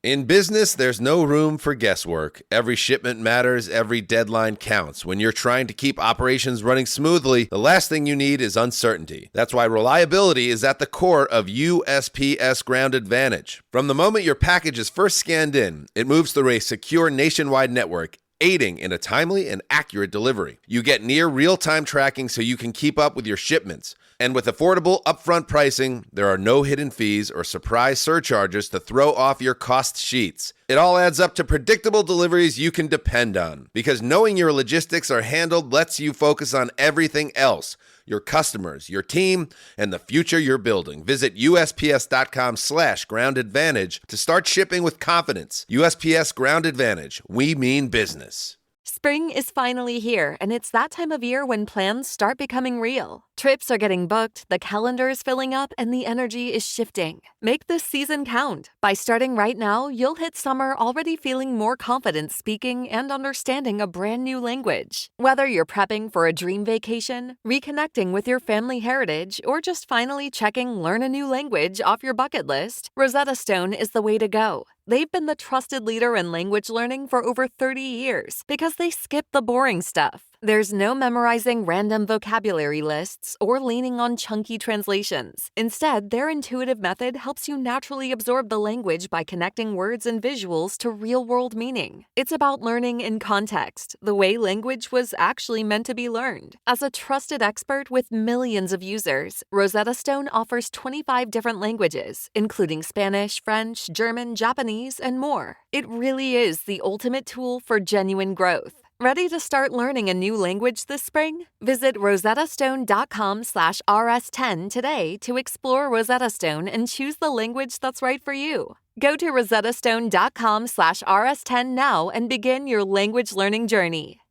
In business, there's no room for guesswork. Every shipment matters, every deadline counts. When you're trying to keep operations running smoothly, the last thing you need is uncertainty. That's why reliability is at the core of USPS Ground Advantage. From the moment your package is first scanned in, it moves through a secure nationwide network, aiding in a timely and accurate delivery. You get near real-time tracking so you can keep up with your shipments. And with affordable upfront pricing, there are no hidden fees or surprise surcharges to throw off your cost sheets. It all adds up to predictable deliveries you can depend on. Because knowing your logistics are handled lets you focus on everything else. Your customers, your team, and the future you're building. Visit USPS.com/Ground Advantage to start shipping with confidence. USPS Ground Advantage. We mean business. Spring is finally here, and it's that time of year when plans start becoming real. Trips are getting booked, the calendar is filling up, and the energy is shifting. Make this season count. By starting right now, you'll hit summer already feeling more confident speaking and understanding a brand new language. Whether you're prepping for a dream vacation, reconnecting with your family heritage, or just finally checking learn a new language off your bucket list, Rosetta Stone is the way to go. They've been the trusted leader in language learning for over 30 years because they skip the boring stuff. There's no memorizing random vocabulary lists or leaning on chunky translations. Instead, their intuitive method helps you naturally absorb the language by connecting words and visuals to real-world meaning. It's about learning in context, the way language was actually meant to be learned. As a trusted expert with millions of users, Rosetta Stone offers 25 different languages, including Spanish, French, German, Japanese, and more. It really is the ultimate tool for genuine growth. Ready to start learning a new language this spring? Visit rosettastone.com/rs10 today to explore Rosetta Stone and choose the language that's right for you. Go to rosettastone.com/rs10 now and begin your language learning journey.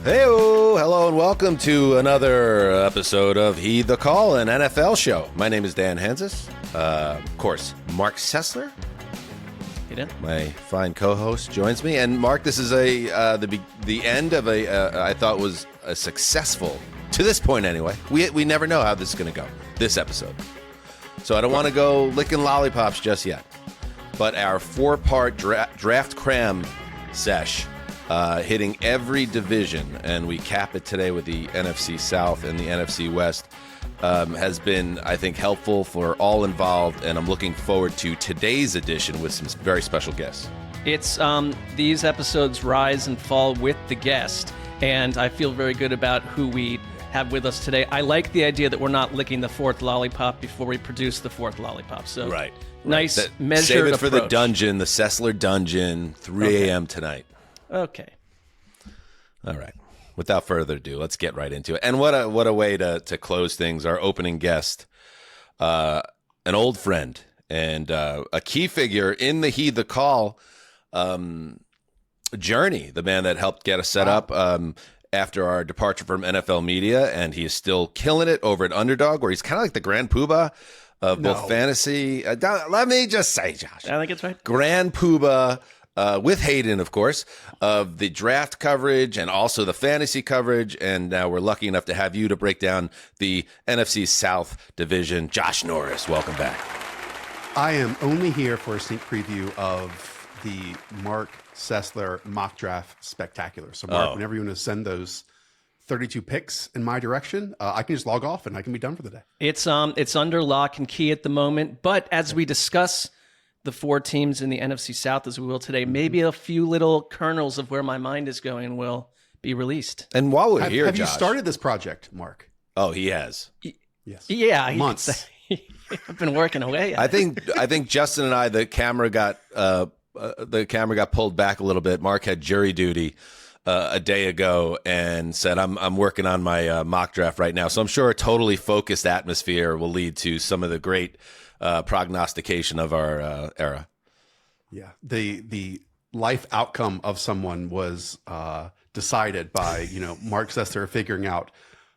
Hey-o, hello and welcome to another episode of Heed the Call, an NFL show. My name is Dan Hanzus. Of course, Marc Sessler, my fine co-host, joins me. And Mark, this is the end of I thought was a successful, to this point anyway. We never know how this is going to go, this episode. So I don't want to go licking lollipops just yet. But our four-part Draft Cram Sesh, hitting every division, and we cap it today with the NFC South and the NFC West, has been, I think, helpful for all involved, and I'm looking forward to today's edition with some very special guests. It's these episodes rise and fall with the guest, and I feel very good about who we have with us today. I like the idea that we're not licking the fourth lollipop before we produce the fourth lollipop. So right. Nice, measured Save it for approach. the dungeon, the Sessler dungeon, 3 a.m. tonight. Okay. All right. Without further ado, let's get right into it. And what a way to close things. Our opening guest, an old friend and a key figure in the Heed the Call journey, the man that helped get us set up after our departure from NFL media, and he is still killing it over at Underdog, where he's kind of like the Grand Poobah of both fantasy. Let me just say, Josh. I think it's right. Grand Poobah. With Hayden, of course, of the draft coverage and also the fantasy coverage. And now we're lucky enough to have you to break down the NFC South division. Josh Norris, welcome back. I am only here for a sneak preview of the Marc Sessler mock draft spectacular. So, Mark, whenever you want to send those 32 picks in my direction, I can just log off and I can be done for the day. It's under lock and key at the moment. But as we discuss the four teams in the NFC South, as we will today, maybe a few little kernels of where my mind is going will be released. And while we're here, have Josh, you started this project, Mark? Oh, he has. Yes. Yeah, months. I've been working away. I think Justin and I, the camera got pulled back a little bit. Mark had jury duty a day ago and said, "I'm working on my mock draft right now." So I'm sure a totally focused atmosphere will lead to some of the great prognostication of our era. Yeah, the life outcome of someone was decided by Marc Sessler figuring out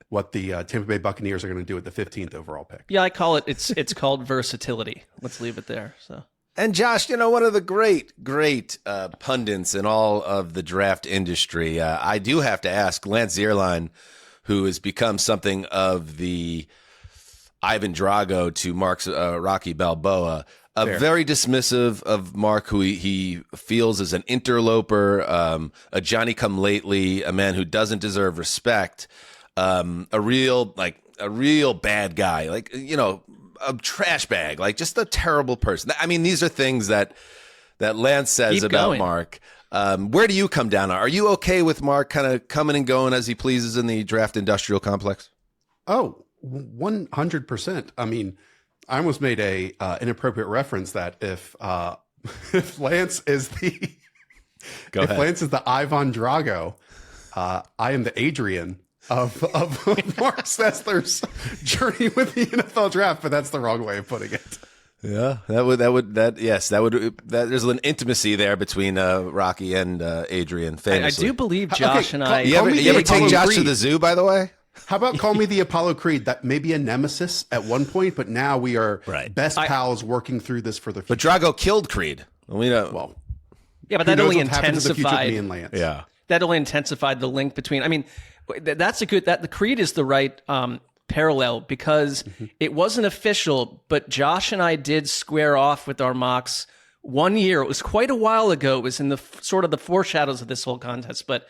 what the Tampa Bay Buccaneers are going to do with the 15th overall pick. Yeah, I call it. It's called versatility. Let's leave it there. So. And Josh, one of the great pundits in all of the draft industry, I do have to ask Lance Zierlein, who has become something of the Ivan Drago to Mark's Rocky Balboa. Very dismissive of Mark, who he feels is an interloper, a Johnny-come-lately, a man who doesn't deserve respect, a real bad guy, like, you know, a trash bag, like just a terrible person. I mean, these are things that Lance says Keep about going. Mark. Where do you come down on? Are you okay with Mark kind of coming and going as he pleases in the draft industrial complex? Oh, 100%. I mean, I almost made a inappropriate reference that if Lance is the Lance is the Ivan Drago, I am the Adrian of Marc Sessler's journey with the NFL draft, but that's the wrong way of putting it. Yeah, there's an intimacy there between Rocky and Adrian. I Famously, do believe Josh and I. You ever take Apollo Josh to Creed. the zoo? By the way, How about call me the Apollo Creed? That may be a nemesis at one point, but now we are best pals working through this for the future. but Drago killed Creed. We don't. Well, Yeah, but who that knows only what happens in the future with intensified. me and Lance. Yeah. That only intensified the link between. I mean, that's a good. That the Creed is the right parallel because it wasn't official, but Josh and I did square off with our mocks 1 year. It was quite a while ago. It was in the sort of the foreshadows of this whole contest, but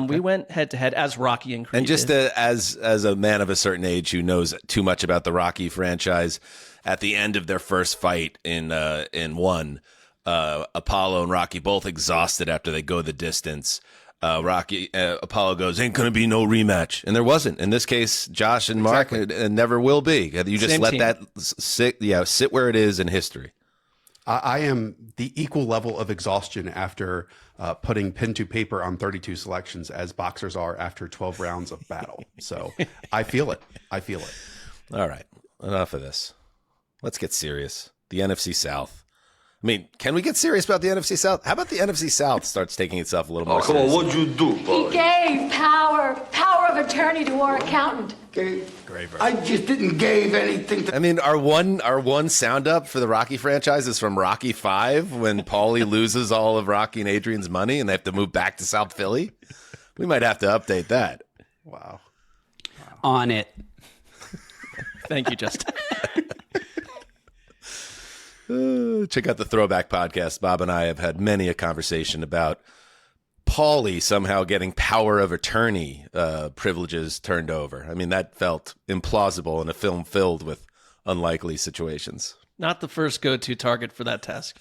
we went head to head as Rocky and Creed. And just as a man of a certain age who knows too much about the Rocky franchise, at the end of their first fight in one, Apollo and Rocky both exhausted after they go the distance. Apollo goes, ain't gonna be no rematch, and there wasn't. In this case, Josh and Mark, and never will be. You just Same let team. that sit where it is in history. I am the equal level of exhaustion after putting pen to paper on 32 selections as boxers are after 12 rounds of battle. So I feel it. All right, enough of this. Let's get serious. The NFC South. I mean, can we get serious about the NFC South? How about the NFC South starts taking itself a little more seriously? What'd you do, boy? He gave power of attorney to our accountant. I just didn't give anything to... I mean, our one sound up for the Rocky franchise is from Rocky 5 when Paulie loses all of Rocky and Adrian's money and they have to move back to South Philly. We might have to update that. Wow. On it. Thank you, Justin. Check out the Throwback Podcast. Bob and I have had many a conversation about Paulie somehow getting power of attorney privileges turned over. I mean, that felt implausible in a film filled with unlikely situations. Not the first go-to target for that task.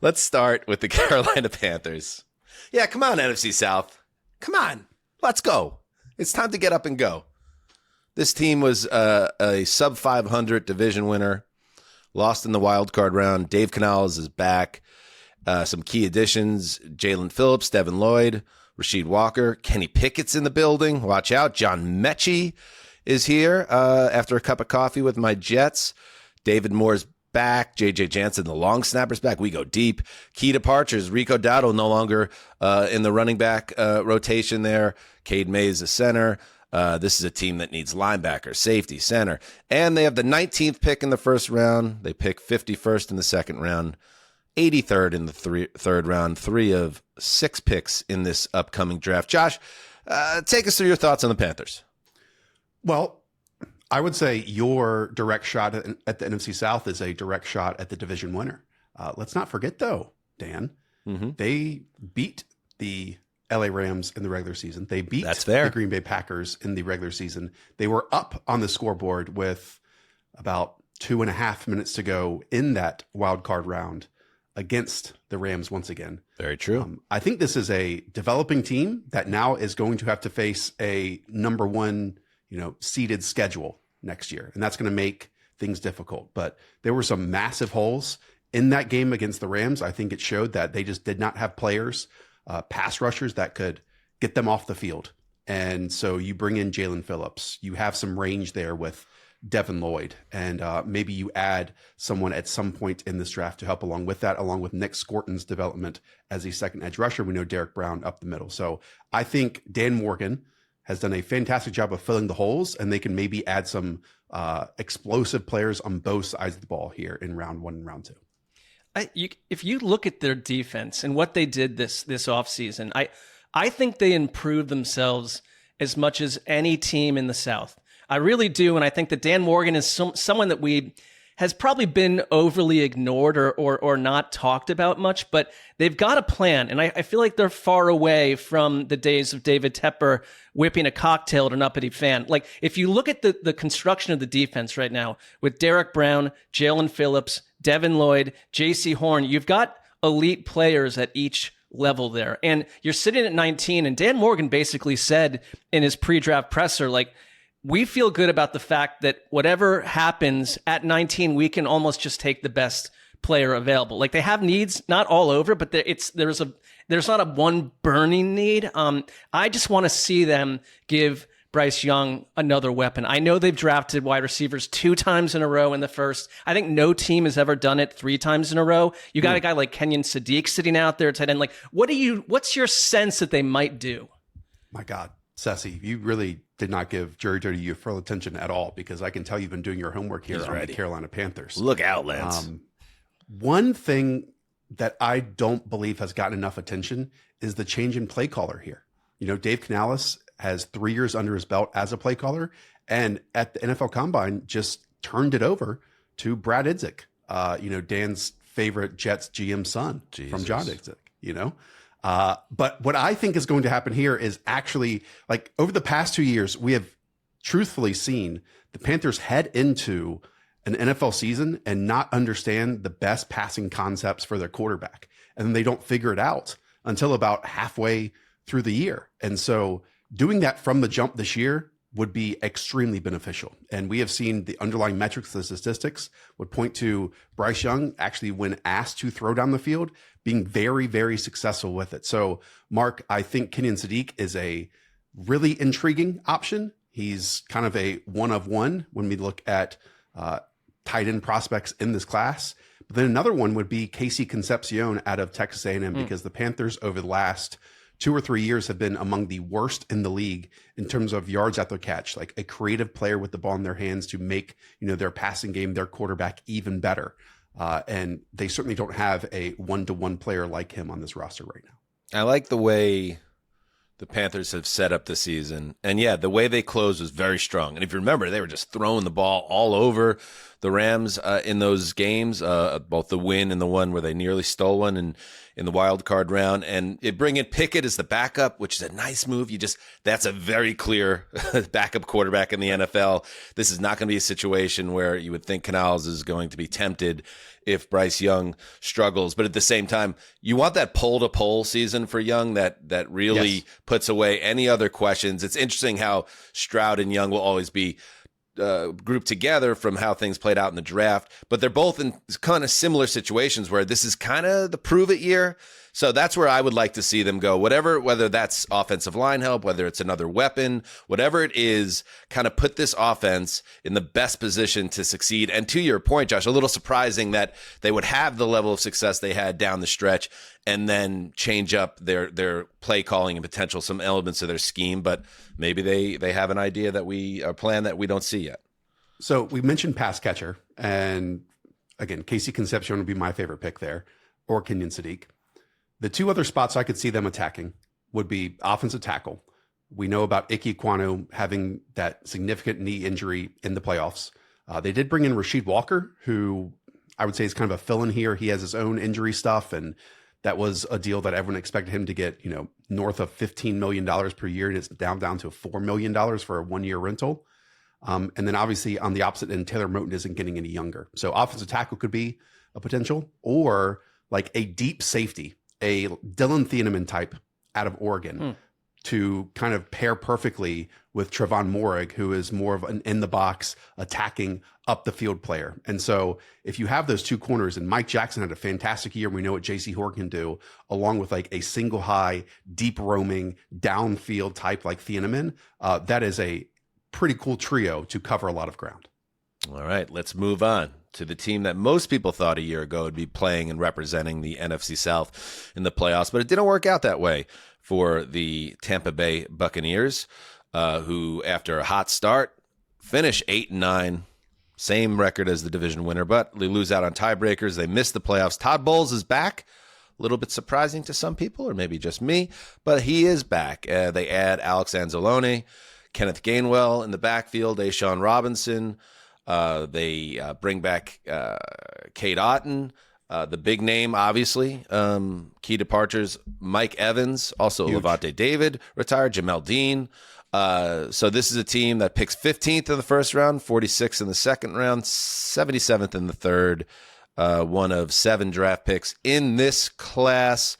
Let's start with the Carolina Panthers. Yeah, come on, NFC South. Come on. Let's go. It's time to get up and go. This team was a sub-500 division winner. Lost in the wild card round. Dave Canales is back. Some key additions: Jalen Phillips, Devin Lloyd, Rasheed Walker, Kenny Pickett's in the building. Watch out. John Mechie is here after a cup of coffee with my Jets. David Moore's back. J.J. Jansen, the long snapper's back. We go deep. Key departures: Rico Dowdle no longer in the running back rotation there. Cade Mays, the center. This is a team that needs linebacker, safety, center. And they have the 19th pick in the first round. They pick 51st in the second round, 83rd in the third round, 3 of 6 picks in this upcoming draft. Josh, take us through your thoughts on the Panthers. Well, I would say your direct shot at the NFC South is a direct shot at the division winner. Let's not forget, though, Dan, they beat the LA Rams in the regular season. They beat the Green Bay Packers in the regular season. They were up on the scoreboard with about 2.5 minutes to go in that wild card round against the Rams once again. Very true. I think this is a developing team that now is going to have to face a number one, seeded schedule next year. And that's going to make things difficult. But there were some massive holes in that game against the Rams. I think it showed that they just did not have players, pass rushers that could get them off the field. And so you bring in Jalen Phillips. You have some range there with Devin Lloyd, and maybe you add someone at some point in this draft to help along with that, along with Nick Scorton's development as a second edge rusher. We know Derek Brown up the middle. So I think Dan Morgan has done a fantastic job of filling the holes, and they can maybe add some explosive players on both sides of the ball here in round 1 and round 2. If you look at their defense and what they did this offseason, I think they improved themselves as much as any team in the South. I really do, and I think that Dan Morgan is someone that has probably been overly ignored or not talked about much, but they've got a plan, and I feel like they're far away from the days of David Tepper whipping a cocktail at an uppity fan. Like, if you look at the construction of the defense right now, with Derek Brown, Jalen Phillips, Devin Lloyd, J.C. Horn, you've got elite players at each level there. And you're sitting at 19, and Dan Morgan basically said in his pre-draft presser, like, we feel good about the fact that whatever happens at 19, we can almost just take the best player available. Like, they have needs, not all over, but there's not a one burning need. I just want to see them give Bryce Young another weapon. I know they've drafted wide receivers 2 times in a row in the first. I think no team has ever done it 3 times in a row. You got a guy like Kenyon Sadiq sitting out there at tight end. Like, what's your sense that they might do? My God, Sessy, you really did not give Jerry Jeudy your full attention at all, because I can tell you've been doing your homework here on the Carolina Panthers. Look out, Lance. One thing that I don't believe has gotten enough attention is the change in play caller here. You know, Dave Canales has 3 years under his belt as a play caller, and at the NFL Combine just turned it over to Brad Idzik, Dan's favorite Jets GM son from John Idzik, But what I think is going to happen here is actually, like, over the past 2 years, we have truthfully seen the Panthers head into an NFL season and not understand the best passing concepts for their quarterback. And then they don't figure it out until about halfway through the year. And so doing that from the jump this year would be extremely beneficial. And we have seen the underlying metrics, the statistics would point to Bryce Young actually, when asked to throw down the field, being very, very successful with it. So, Mark, I think Kenyon Sadiq is a really intriguing option. He's kind of a one of one when we look at tight end prospects in this class. But then another one would be Casey Concepcion out of Texas A&M, because the Panthers over the last 2 or 3 years have been among the worst in the league in terms of yards after catch, like a creative player with the ball in their hands to make, their passing game, their quarterback even better. And they certainly don't have a one-to-one player like him on this roster right now. I like the way the Panthers have set up the season. And yeah, the way they closed was very strong. And if you remember, they were just throwing the ball all over the Rams in those games, both the win and the one where they nearly stole one in the wild card round. And bring in Pickett as the backup, which is a nice move. That's a very clear backup quarterback in the NFL. This is not going to be a situation where you would think Canales is going to be tempted if Bryce Young struggles. But at the same time, you want that pole-to-pole season for Young that really puts away any other questions. It's interesting how Stroud and Young will always be grouped together from how things played out in the draft, but they're both in kind of similar situations where this is kind of the prove-it year. So that's where I would like to see them go. Whether that's offensive line help, whether it's another weapon, whatever it is, kind of put this offense in the best position to succeed. And to your point, Josh, a little surprising that they would have the level of success they had down the stretch and then change up their play calling and potential, some elements of their scheme. But maybe they have an idea a plan that we don't see yet. So we mentioned pass catcher. And again, Casey Concepcion would be my favorite pick there, or Kenyon Sadiq. The 2 other spots I could see them attacking would be offensive tackle. We know about Ike Ekwonu having that significant knee injury in the playoffs. They did bring in Rasheed Walker, who I would say is kind of a fill-in here. He has his own injury stuff, and that was a deal that everyone expected him to get, north of $15 million per year, and it's down to $4 million for a 1-year rental. And then obviously on the opposite end, Taylor Moton isn't getting any younger. So offensive tackle could be a potential, or like a deep safety, a Dylan Thieneman type out of Oregon to kind of pair perfectly with Trevon Moehrig, who is more of an in-the-box, attacking, up-the-field player. And so if you have those 2 corners, and Mike Jackson had a fantastic year, we know what J.C. Horn can do, along with like a single high, deep roaming, downfield type like Thieneman, that is a pretty cool trio to cover a lot of ground. All right, let's move on to the team that most people thought a year ago would be playing and representing the NFC South in the playoffs, but it didn't work out that way for the Tampa Bay Buccaneers, who, after a hot start, finish 8-9, same record as the division winner, but they lose out on tiebreakers. They miss the playoffs. Todd Bowles is back. A little bit surprising to some people, or maybe just me, but he is back. They add Alex Anzalone, Kenneth Gainwell in the backfield, Ashawn Robinson. They bring back Cade Otton, the big name, obviously. Key departures, Mike Evans, also Huge. Levante David, retired, Jamel Dean. So this is a team that picks 15th in the first round, 46th in the second round, 77th in the third. One of 7 draft picks in this class.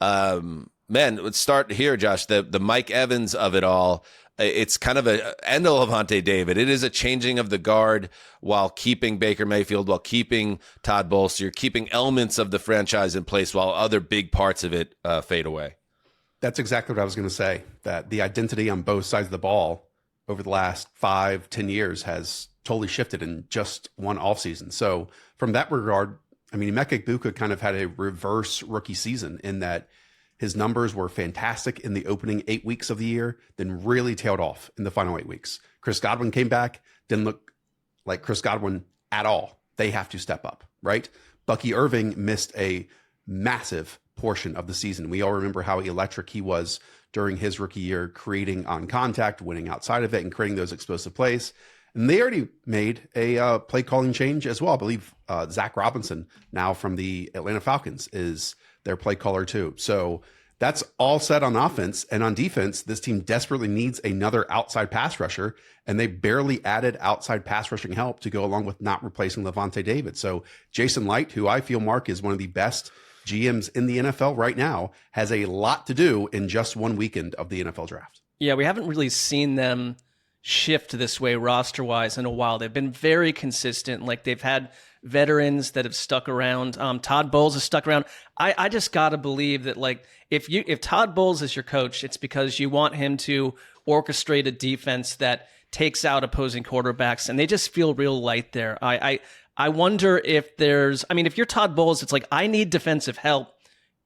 Man, let's start here, Josh. The Mike Evans of it all. It's kind of and the Levante David. It is a changing of the guard while keeping Baker Mayfield, while keeping Todd Bowles. You're keeping elements of the franchise in place while other big parts of it fade away. That's exactly what I was going to say, that the identity on both sides of the ball over the last 5-10 years has totally shifted in just one offseason. So from that regard, I mean, Emeka Egbuka kind of had a reverse rookie season in that his numbers were fantastic in the opening 8 weeks of the year, then really tailed off in the final 8 weeks. Chris Godwin came back, didn't look like Chris Godwin at all. They have to step up, right? Bucky Irving missed a massive portion of the season. We all remember how electric he was during his rookie year, creating on contact, winning outside of it, and creating those explosive plays. And they already made a play calling change as well. I believe Zach Robinson, now from the Atlanta Falcons, is their play caller too. So that's all set on offense. And on defense, this team desperately needs another outside pass rusher, and they barely added outside pass rushing help to go along with not replacing Levante David. So Jason Light, who I feel, Mark, is one of the best GMs in the NFL right now, has a lot to do in just one weekend of the NFL draft. Yeah, we haven't really seen them shift this way roster-wise in a while. They've been very consistent. Like, they've had veterans that have stuck around. Todd Bowles has stuck around. I just got to believe that, like, if Todd Bowles is your coach, it's because you want him to orchestrate a defense that takes out opposing quarterbacks, and they just feel real light there. I wonder if if you're Todd Bowles, it's like, I need defensive help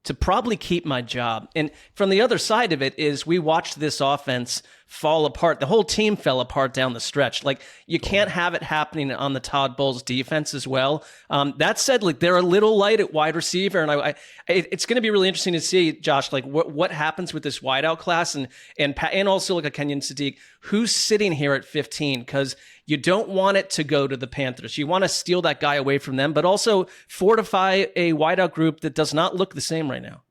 to probably keep my job. And from the other side of it is, we watched this offense fall apart. The whole team fell apart down the stretch. Like, you can't have it happening on the Todd Bowles defense as well. That said, like, they're a little light at wide receiver, and it's going to be really interesting to see, Josh, like what happens with this wideout class, and also like a Kenyon Sadiq, who's sitting here at 15, because you don't want it to go to the Panthers. You want to steal that guy away from them, but also fortify a wideout group that does not look the same right now.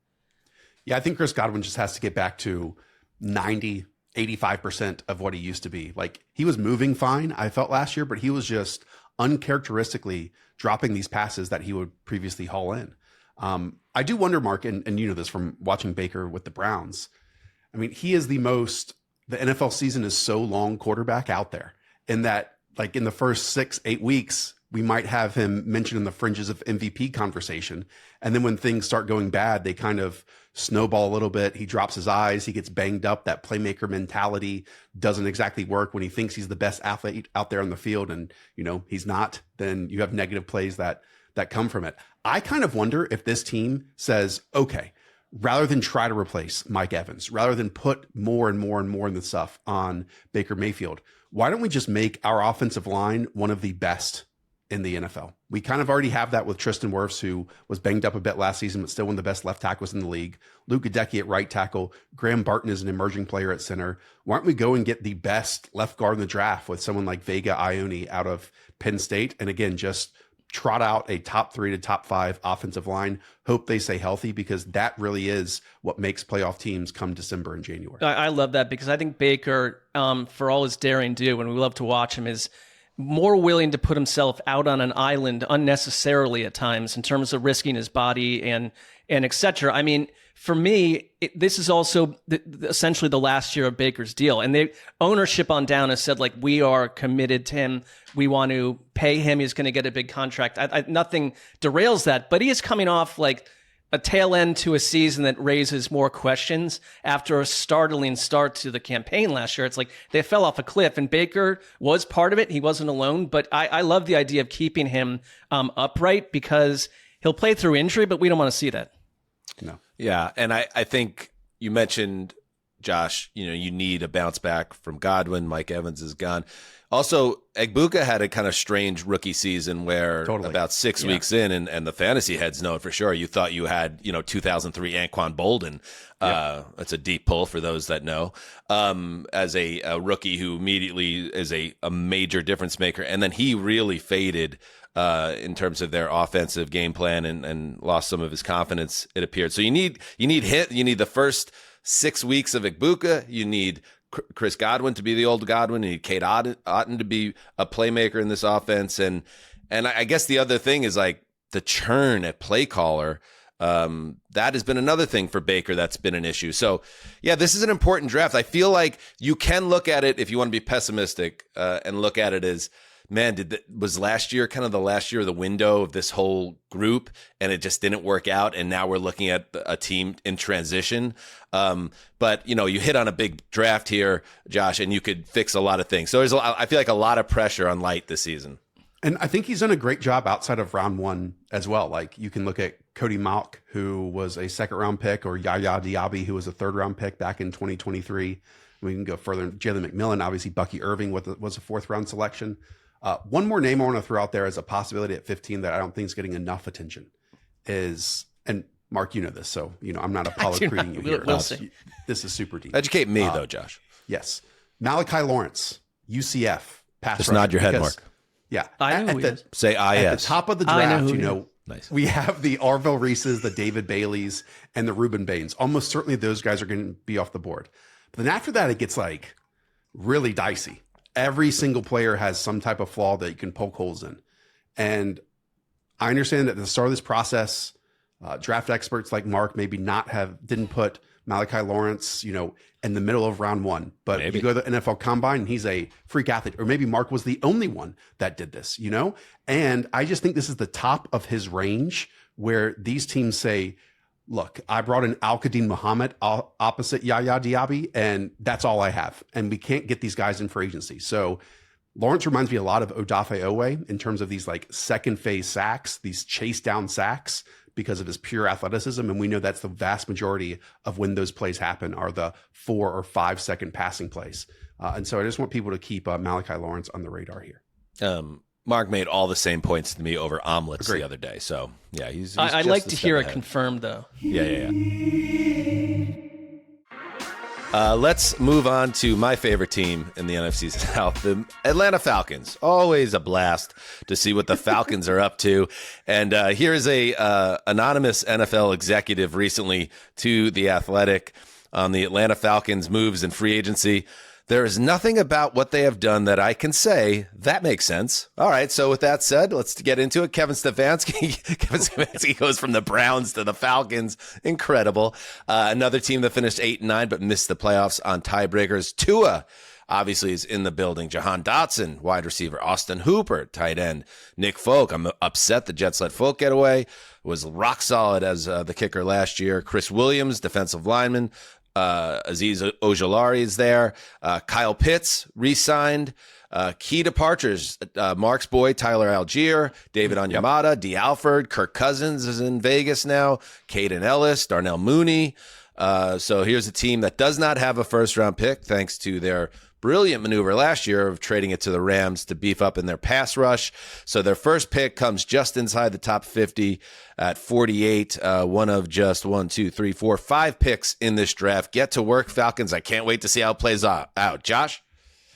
Yeah, I think Chris Godwin just has to get back to 90, 85% of what he used to be. Like, he was moving fine, I felt, last year, but he was just uncharacteristically dropping these passes that he would previously haul in. I do wonder, Mark, and you know this from watching Baker with the Browns. I mean, he is the NFL season is so long quarterback out there, in that, like, in the first 6-8 weeks, we might have him mentioned in the fringes of MVP conversation. And then when things start going bad, they kind of snowball a little bit. He drops his eyes. He gets banged up. That playmaker mentality doesn't exactly work when he thinks he's the best athlete out there on the field. And, you know, he's not. Then you have negative plays that come from it. I kind of wonder if this team says, okay, rather than try to replace Mike Evans, rather than put more and more and more in the stuff on Baker Mayfield, why don't we just make our offensive line one of the best in the NFL? We kind of already have that with Tristan Wirfs, who was banged up a bit last season, but still one of the best left tackles in the league. Luke Gadecki at right tackle. Graham Barton is an emerging player at center. Why don't we go and get the best left guard in the draft with someone like Vega Ione out of Penn State? And again, just trot out a top 3 to top 5 offensive line. Hope they stay healthy, because that really is what makes playoff teams come December and January. I love that, because I think Baker, for all his daring do, and we love to watch him, is more willing to put himself out on an island unnecessarily at times in terms of risking his body and et cetera. I mean, for me, this is also essentially the last year of Baker's deal. And ownership on down has said, like, we are committed to him. We want to pay him. He's going to get a big contract. Nothing derails that, but he is coming off like a tail end to a season that raises more questions after a startling start to the campaign last year. It's like they fell off a cliff, and Baker was part of it. He wasn't alone, but I love the idea of keeping him upright, because he'll play through injury, but we don't want to see that. No. Yeah, and I think you mentioned Josh, you need a bounce back from Godwin. Mike Evans is gone. Also, Egbuka had a kind of strange rookie season where about 6 weeks in, and the fantasy heads know it for sure, you thought you had, 2003 Anquan Bolden. That's a deep pull for those that know, as a rookie who immediately is a major difference maker. And then he really faded in terms of their offensive game plan and lost some of his confidence, it appeared. So you need the first 6 weeks of Egbuka. You need Chris Godwin to be the old Godwin. You need Kate Otten to be a playmaker in this offense. And I guess the other thing is like the churn at play caller. That has been another thing for Baker that's been an issue. So, yeah, this is an important draft. I feel like you can look at it if you want to be pessimistic and look at it as, man, was last year kind of the last year of the window of this whole group, and it just didn't work out, and now we're looking at a team in transition. But, you hit on a big draft here, Josh, and you could fix a lot of things. So I feel like a lot of pressure on Light this season. And I think he's done a great job outside of round one as well. Like you can look at Cody Mauch, who was a second-round pick, or Yaya Diaby, who was a third-round pick back in 2023. We can go further. Jalen McMillan, obviously Bucky Irving was a fourth-round selection. One more name I want to throw out there as a possibility at 15 that I don't think is getting enough attention is, and Mark, you know this, so I'm not Apollo creating you here. We'll see. This is super deep. Educate me though, Josh. Yes, Malachi Lawrence, UCF, pass. Just nod your head, Mark. Yeah, I know who he is. Say I at the top of the draft. Nice. We have the Arvell Reeses, the David Baileys, and the Reuben Baines. Almost certainly those guys are going to be off the board. But then after that, it gets like really dicey. Every single player has some type of flaw that you can poke holes in. And I understand that at the start of this process, draft experts like Mark maybe didn't put Malachi Lawrence, in the middle of round one. But if you go to the NFL Combine and he's a freak athlete, or maybe Mark was the only one that did this, And I just think this is the top of his range where these teams say, look, I brought in Al-Qadim Muhammad opposite Yaya Diaby, and that's all I have. And we can't get these guys in for agency. So Lawrence reminds me a lot of Odafe Owe in terms of these like second phase sacks, these chase down sacks, because of his pure athleticism. And we know that's the vast majority of when those plays happen are the 4 or 5 second passing plays. And so I just want people to keep Malachi Lawrence on the radar here. Mark made all the same points to me over omelets the other day. So, yeah, he's I'd like to hear it confirmed, though. Yeah. Let's move on to my favorite team in the NFC South, the Atlanta Falcons. Always a blast to see what the Falcons are up to. And here is a anonymous NFL executive recently to The Athletic on the Atlanta Falcons' moves and free agency. There is nothing about what they have done that I can say that makes sense. All right, so with that said, let's get into it. Kevin Stefanski goes from the Browns to the Falcons. Incredible. Another team that finished 8-9 but missed the playoffs on tiebreakers. Tua obviously is in the building. Jahan Dotson, wide receiver. Austin Hooper, tight end. Nick Folk, I'm upset the Jets let Folk get away. Was rock solid as the kicker last year. Chris Williams, defensive lineman. Aziz Ojolari is there. Kyle Pitts re-signed. Key departures, Mark's boy, Tyler Algier, David Onyemata, D. Alford, Kirk Cousins is in Vegas now, Caden Ellis, Darnell Mooney. So here's a team that does not have a first-round pick, thanks to their brilliant maneuver last year of trading it to the Rams to beef up in their pass rush. So their first pick comes just inside the top 50 at 48. One of just 5 picks in this draft. Get to work, Falcons. I can't wait to see how it plays out. Josh?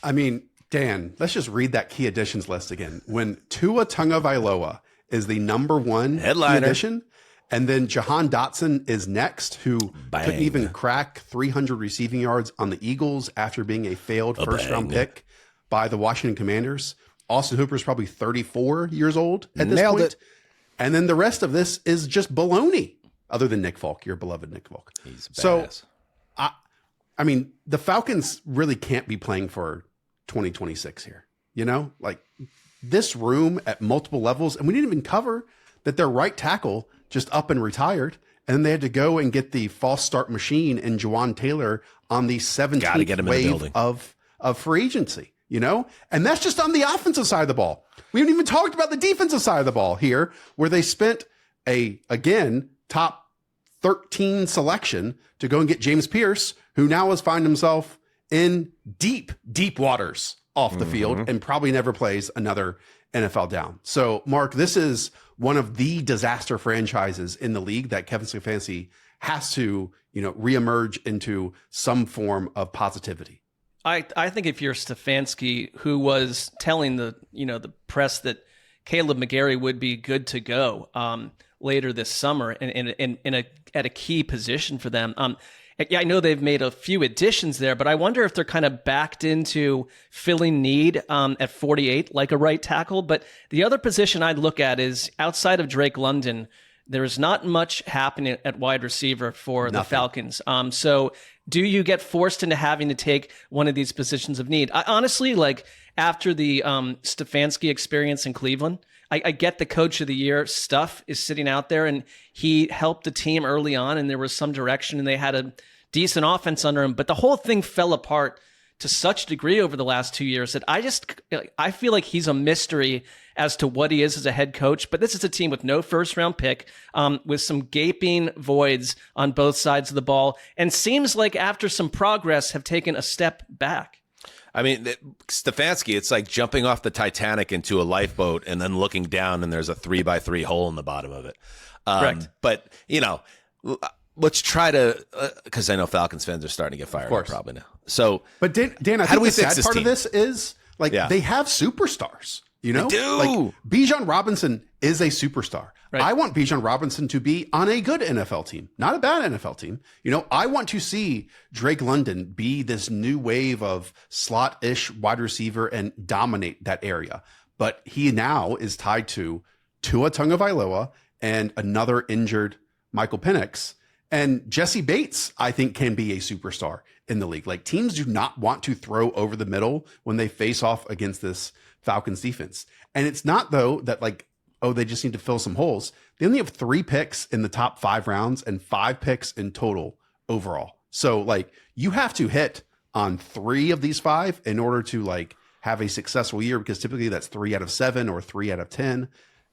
I mean, Dan, let's just read that key additions list again. When Tua Tagovailoa is the number one headliner key addition, and then Jahan Dotson is next, who couldn't even crack 300 receiving yards on the Eagles after being a failed first-round pick by the Washington Commanders. Austin Hooper is probably 34 years old at this point. It. And then the rest of this is just baloney, other than Nick Folk, your beloved Nick Folk. He's badass. So, I mean, the Falcons really can't be playing for 2026 here. Like this room at multiple levels, and we didn't even cover that their right tackle just up and retired, and then they had to go and get the false start machine in Juwan Taylor on the 17th wave of free agency, And that's just on the offensive side of the ball. We haven't even talked about the defensive side of the ball here, where they spent again, top 13 selection to go and get James Pierce, who now has found himself in deep, deep waters off the field and probably never plays another NFL down. So, Mark, this is one of the disaster franchises in the league that Kevin Stefanski has to, reemerge into some form of positivity. I think if you're Stefanski, who was telling the press that Caleb McGarry would be good to go later this summer at a key position for them. I know they've made a few additions there, but I wonder if they're kind of backed into filling need at 48, like a right tackle. But the other position I'd look at is outside of Drake London, there is not much happening at wide receiver for the Falcons. So do you get forced into having to take one of these positions of need? I honestly, after the Stefanski experience in Cleveland, I get the coach of the year stuff is sitting out there, and he helped the team early on, and there was some direction, and they had a decent offense under him. But the whole thing fell apart to such a degree over the last 2 years that I feel like he's a mystery as to what he is as a head coach. But this is a team with no first-round pick, with some gaping voids on both sides of the ball, and seems like after some progress have taken a step back. I mean, Stefanski, it's like jumping off the Titanic into a lifeboat and then looking down and there's a 3x3 hole in the bottom of it. Correct. But, let's try to, because I know Falcons fans are starting to get fired up probably now. So, but Dan, I think the sad part of this is they have superstars. They do. Bijan Robinson is a superstar. Right. I want Bijan Robinson to be on a good NFL team, not a bad NFL team. I want to see Drake London be this new wave of slot-ish wide receiver and dominate that area. But he now is tied to Tua Tagovailoa and another injured Michael Penix. And Jesse Bates, I think, can be a superstar in the league. Teams do not want to throw over the middle when they face off against this Falcons defense. And it's not, though, that they just need to fill some holes. They only have 3 picks in the top 5 rounds and 5 picks in total overall. So you have to hit on 3 of these 5 in order to have a successful year, because typically that's 3 out of 7 or 3 out of 10.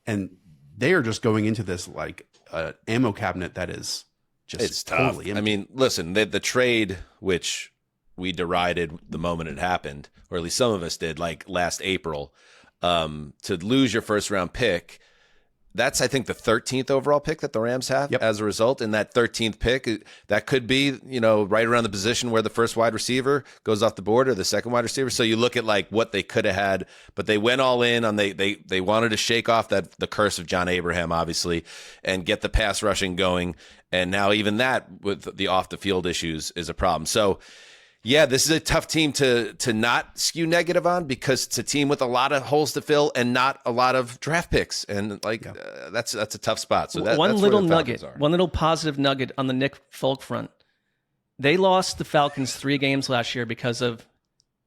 And they are just going into this ammo cabinet that is just it's totally tough. empty. I mean, listen, the trade, which we derided the moment it happened, or at least some of us did, last April, to lose your first round pick. That's, I think, the 13th overall pick that the Rams have as a result. And that 13th pick, that could be, right around the position where the first wide receiver goes off the board or the second wide receiver. So you look at what they could have had, but they went all in on they wanted to shake off the curse of John Abraham, obviously, and get the pass rushing going. And now even that with the off the field issues is a problem. So yeah, this is a tough team to not skew negative on, because it's a team with a lot of holes to fill and not a lot of draft picks, and that's a tough spot. So that's little where the nugget, one little positive nugget on the Nick Folk front. They lost the Falcons 3 games last year because of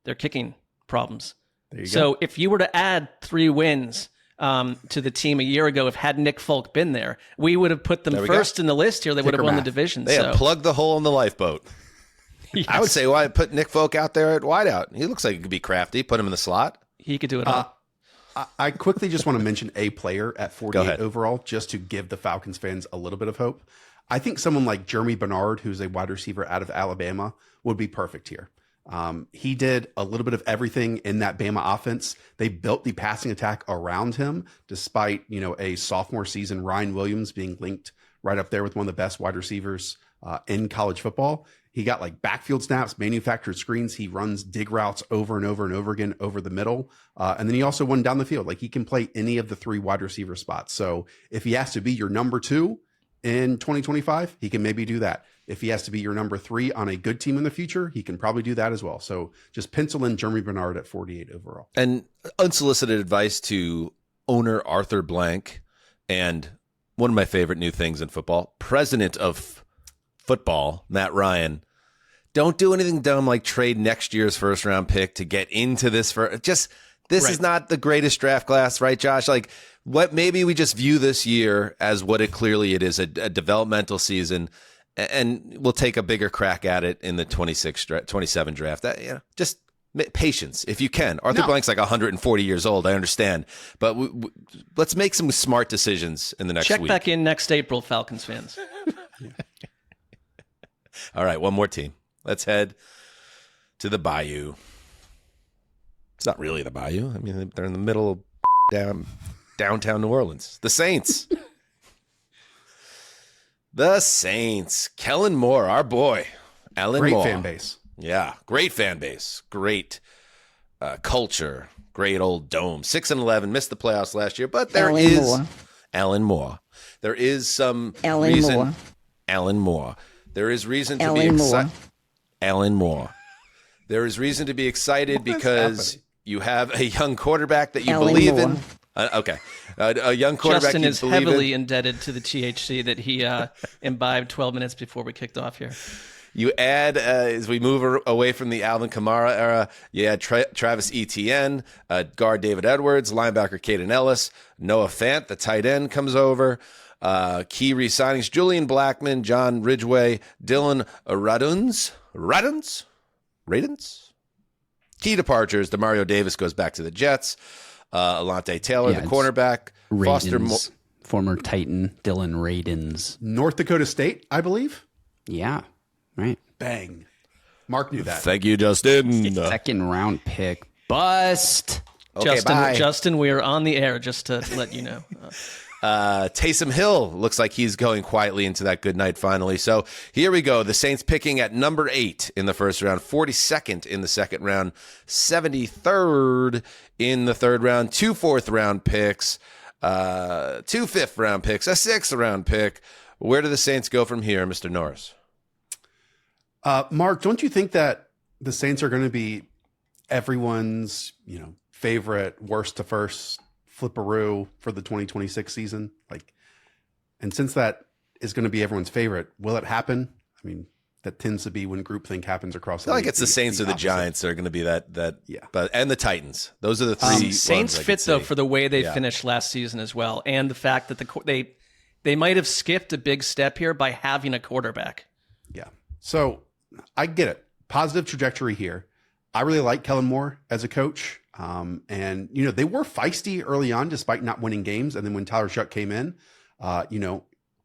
their kicking problems. There you so go. if you were to add 3 wins to the team a year ago, if had Nick Folk been there, we would have put them first in the list here. They would have won the division. They have plugged the hole in the lifeboat. Yes. I would say, why put Nick Folk out there at wideout? He looks like he could be crafty. Put him in the slot. He could do it all. I quickly just want to mention a player at 48 overall, just to give the Falcons fans a little bit of hope. I think someone like Jeremy Bernard, who's a wide receiver out of Alabama, would be perfect here. He did a little bit of everything in that Bama offense. They built the passing attack around him, despite a sophomore season, Ryan Williams being linked right up there with one of the best wide receivers in college football. He got backfield snaps, manufactured screens. He runs dig routes over and over and over again over the middle. And then he also won down the field. He can play any of the 3 wide receiver spots. So if he has to be your number 2 in 2025, he can maybe do that. If he has to be your number 3 on a good team in the future, he can probably do that as well. So just pencil in Jeremy Bernard at 48 overall. And unsolicited advice to owner Arthur Blank, and one of my favorite new things in football, president of football, Matt Ryan. Don't do anything dumb like trade next year's first round pick to get into this. This is not the greatest draft class, right, Josh? Maybe we just view this year as what it clearly is, a developmental season, and we'll take a bigger crack at it in the 27 draft. Just patience if you can. Arthur Blank's 140 years old, I understand, but let's make some smart decisions in the next week. Check back in next April, Falcons fans. All right, one more team. Let's head to the Bayou. It's not really the Bayou. I mean, they're in the middle of downtown New Orleans. The Saints. The Saints. Kellen Moore, our boy. Alan Great Moore. fan base. Yeah, great fan base. Great culture. Great old dome. 6-11, missed the playoffs last year, but there is Alan Moore. There is some reason. Alan Moore. There is reason to be excited. Alan Moore. There is reason to be excited because you have a young quarterback that you believe in. A young quarterback Justin you is believe heavily in. indebted to the THC that he imbibed 12 minutes before we kicked off here. You add, as we move away from the Alvin Kamara era, you add Travis Etienne, guard David Edwards, linebacker Caden Ellis, Noah Fant, the tight end, comes over. Key re-signings, Julian Blackman, John Ridgway, Dylan Raduns. Key departures, DeMario Davis goes back to the Jets. Alante Taylor, the cornerback. Radins, former Titan, Dylan Radins. North Dakota State, I believe. Yeah, right. Bang. Mark knew that. Thank you, Justin. Second round pick. Bust. Okay, bye. Justin, we are on the air, just to let you know. Taysom Hill looks like he's going quietly into that good night finally. So here we go. The Saints picking at number 8 in the first round, 42nd in the second round, 73rd in the third round, 2 fourth-round picks, 2 fifth-round picks, a 6th-round pick. Where do the Saints go from here, Mr. Norris? Mark, don't you think that the Saints are going to be everyone's, favorite worst to first flipperoo for the 2026 season? And since that is going to be everyone's favorite, will it happen? I mean, that tends to be when groupthink happens across the league. It's the Saints or the Giants that are going to be that. Yeah. But and the Titans. Those are the three. Saints fit though for the way they finished last season as well, and the fact that they might have skipped a big step here by having a quarterback. Yeah. So I get it. Positive trajectory here. I really like Kellen Moore as a coach. And they were feisty early on despite not winning games. And then when Tyler Shuck came in,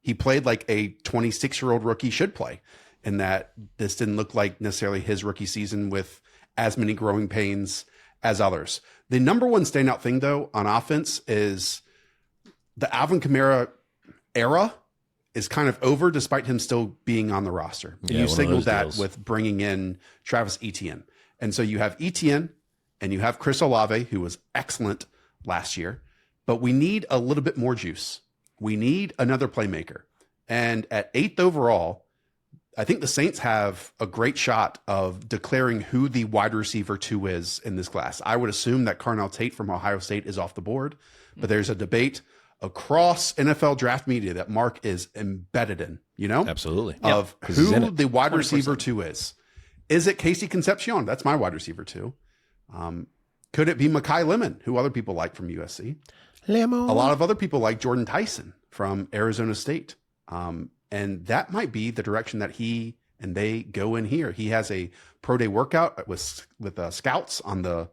he played like a 26-year-old rookie should play, in that this didn't look like necessarily his rookie season with as many growing pains as others. The number one standout thing, though, on offense is the Alvin Kamara era is kind of over despite him still being on the roster. And you signaled that with bringing in Travis Etienne. And so you have Etienne and you have Chris Olave, who was excellent last year, but we need a little bit more juice. We need another playmaker. And at 8th overall, I think the Saints have a great shot of declaring who the wide receiver 2 is in this class. I would assume that Carnell Tate from Ohio State is off the board, but there's a debate across NFL draft media that Mark is embedded in, Absolutely. Of who the wide receiver 2 is. Is it Casey Concepcion? That's my wide receiver 2. Could it be Mekhi Lemon, who other people like from USC? Lemon. A lot of other people like Jordan Tyson from Arizona State. And that might be the direction that he and they go in here. He has a pro day workout with scouts on the